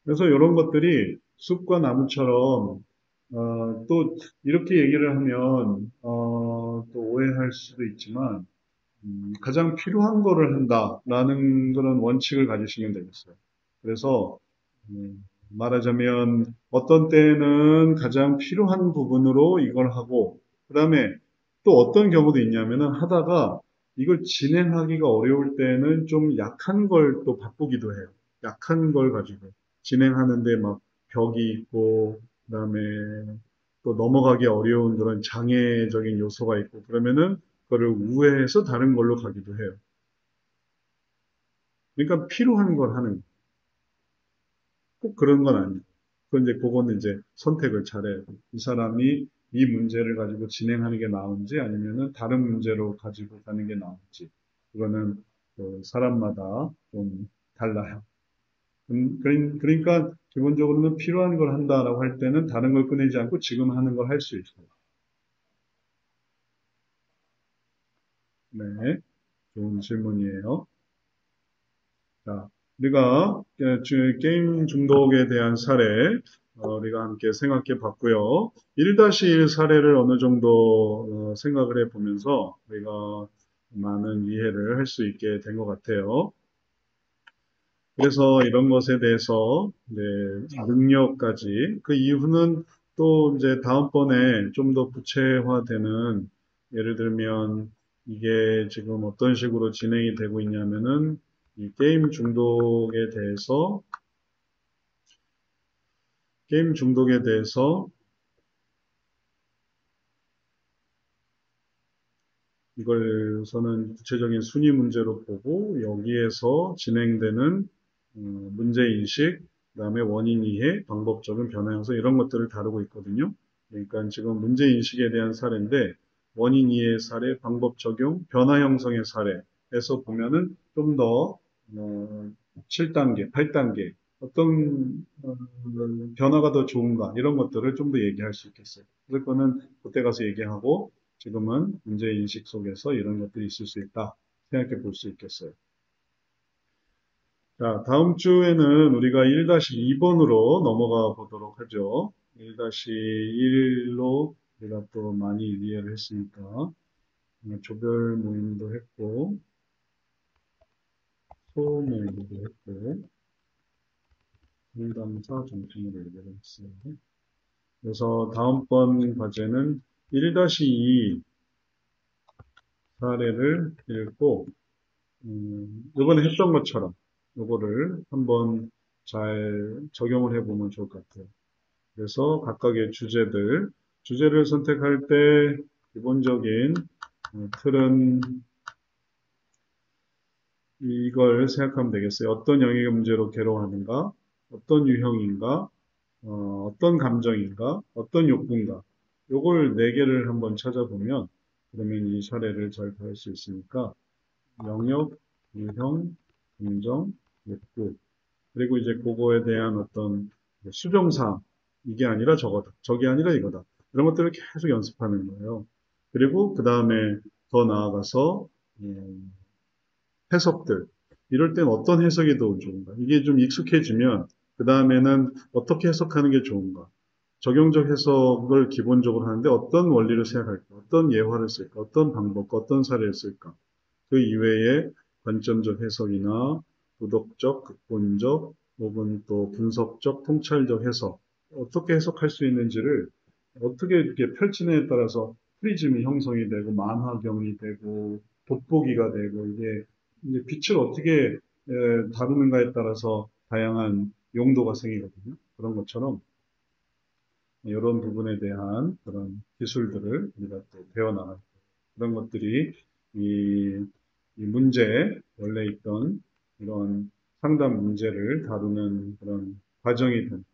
S1: 그래서 이런 것들이 숲과 나무처럼 또 이렇게 얘기를 하면 또 오해할 수도 있지만 가장 필요한 거를 한다라는 그런 원칙을 가지시면 되겠어요. 그래서 말하자면 어떤 때는 가장 필요한 부분으로 이걸 하고 그다음에 또 어떤 경우도 있냐면은 하다가 이걸 진행하기가 어려울 때는 좀 약한 걸 또 바꾸기도 해요. 약한 걸 가지고 진행하는데 막 벽이 있고 그다음에 또 넘어가기 어려운 그런 장애적인 요소가 있고 그러면은 그거를 우회해서 다른 걸로 가기도 해요. 그러니까 필요한 걸 하는 꼭 그런 건 아니에요. 그거는 이제 선택을 잘해야 돼요. 이 사람이 이 문제를 가지고 진행하는 게 나은지 아니면은 다른 문제로 가지고 가는 게 나은지. 그거는 그 사람마다 좀 달라요. 그러니까 기본적으로는 필요한 걸 한다라고 할 때는 다른 걸 꺼내지 않고 지금 하는 걸 할 수 있어요. 네, 좋은 질문이에요. 자, 우리가 게임 중독에 대한 사례, 우리가 함께 생각해 봤고요. 1-1 사례를 어느 정도 생각을 해 보면서 우리가 많은 이해를 할 수 있게 된 것 같아요. 그래서 이런 것에 대해서 네, 능력까지 그 이유는 또 이제 다음번에 좀 더 구체화되는 예를 들면 이게 지금 어떤 식으로 진행이 되고 있냐면은 이 게임 중독에 대해서 이걸서는 구체적인 순위 문제로 보고 여기에서 진행되는 문제인식, 그다음에 원인 이해, 방법적인 변화 형성 이런 것들을 다루고 있거든요. 그러니까 지금 문제인식에 대한 사례인데 원인 이해 사례, 방법 적용, 변화 형성의 사례에서 보면은 좀 더 7단계, 8단계 어떤 변화가 더 좋은가 이런 것들을 좀 더 얘기할 수 있겠어요. 그럴 거는 그때 가서 얘기하고 지금은 문제인식 속에서 이런 것들이 있을 수 있다 생각해 볼 수 있겠어요. 자, 다음 주에는 우리가 1-2번으로 넘어가 보도록 하죠. 1-1로 우리가 또 많이 이해를 했으니까 조별 모임도 했고 소모임도 했고 상담사 정신으로 얘기를 했어요. 그래서 다음번 과제는 1-2 사례를 읽고 이번에 했던 것처럼 이거를 한번 잘 적용을 해보면 좋을 것 같아요. 그래서 각각의 주제를 선택할 때 기본적인 틀은 이걸 생각하면 되겠어요. 어떤 영역의 문제로 괴로워하는가, 어떤 유형인가, 어떤 감정인가, 어떤 욕구인가. 요걸 4개를 한번 찾아보면 그러면 이 사례를 잘 다룰 수 있으니까 영역, 유형, 감정, 욕구 그리고 이제 그거에 대한 어떤 수정사항 이게 아니라 저거다. 저게 아니라 이거다. 이런 것들을 계속 연습하는 거예요. 그리고 그 다음에 더 나아가서 해석들. 이럴 땐 어떤 해석이 더 좋은가? 이게 좀 익숙해지면 그 다음에는 어떻게 해석하는 게 좋은가? 적용적 해석을 기본적으로 하는데 어떤 원리를 생각할까? 어떤 예화를 쓸까? 어떤 방법과 어떤 사례를 쓸까? 그 이외에 관점적 해석이나 도덕적, 극본적, 혹은 또 분석적, 통찰적 해석, 어떻게 해석할 수 있는지를 어떻게 이렇게 펼치느냐에 따라서 프리즘이 형성이 되고 만화경이 되고 돋보기가 되고 이게 이제 빛을 어떻게 다루는가에 따라서 다양한 용도가 생기거든요. 그런 것처럼 이런 부분에 대한 그런 기술들을 우리가 또 배워나갈 그런 것들이 이 문제, 원래 있던 이런 상담 문제를 다루는 그런 과정이 된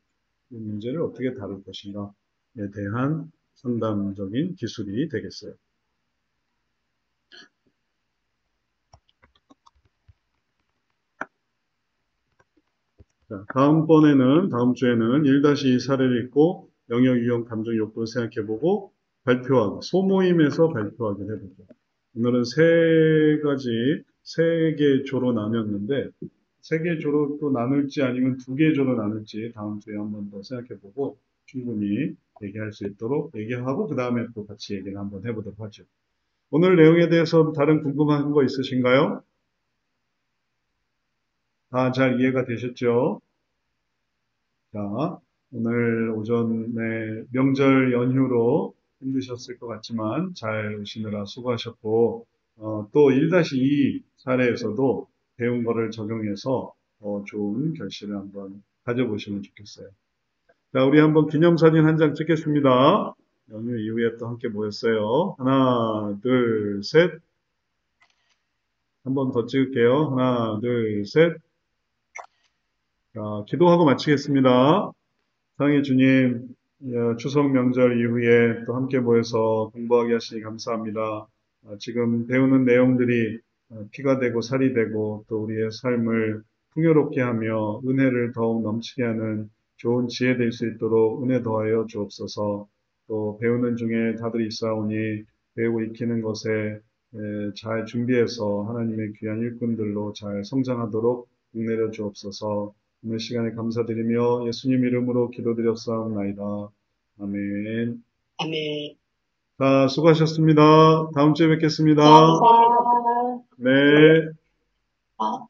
S1: 이 문제를 어떻게 다룰 것인가에 대한 상담적인 기술이 되겠어요. 자, 다음 주에는 1-2 사례를 읽고 영역, 유형, 감정, 욕구를 생각해보고 발표하기, 소모임에서 발표하기를 해보죠. 오늘은 세 개 조로 나눴는데, 3개 조로 또 나눌지 아니면 2개 조로 나눌지 다음 주에 한번 더 생각해보고 충분히 얘기할 수 있도록 얘기하고 그 다음에 또 같이 얘기를 한번 해보도록 하죠. 오늘 내용에 대해서 다른 궁금한 거 있으신가요? 다 잘 이해가 되셨죠? 자, 오늘 오전에 명절 연휴로 힘드셨을 것 같지만 잘 오시느라 수고하셨고 또 1-2 사례에서도 배운 거를 적용해서 좋은 결실을 한번 가져보시면 좋겠어요. 자, 우리 한번 기념사진 한 장 찍겠습니다. 연휴 이후에 또 함께 모였어요. 하나, 둘, 셋. 한 번 더 찍을게요. 하나, 둘, 셋. 자, 기도하고 마치겠습니다. 사랑의 주님, 추석 명절 이후에 또 함께 모여서 공부하게 하시니 감사합니다. 지금 배우는 내용들이 피가 되고 살이 되고 또 우리의 삶을 풍요롭게 하며 은혜를 더욱 넘치게 하는 좋은 지혜 될 수 있도록 은혜 더하여 주옵소서. 또 배우는 중에 다들 있사오니 배우고 익히는 것에 잘 준비해서 하나님의 귀한 일꾼들로 잘 성장하도록 은혜를 주옵소서. 오늘 시간에 감사드리며 예수님 이름으로 기도드렸사옵나이다. 아멘.
S5: 아멘.
S1: 자, 수고하셨습니다. 다음 주에 뵙겠습니다.
S5: 감사합니다.
S1: 네.
S5: 아.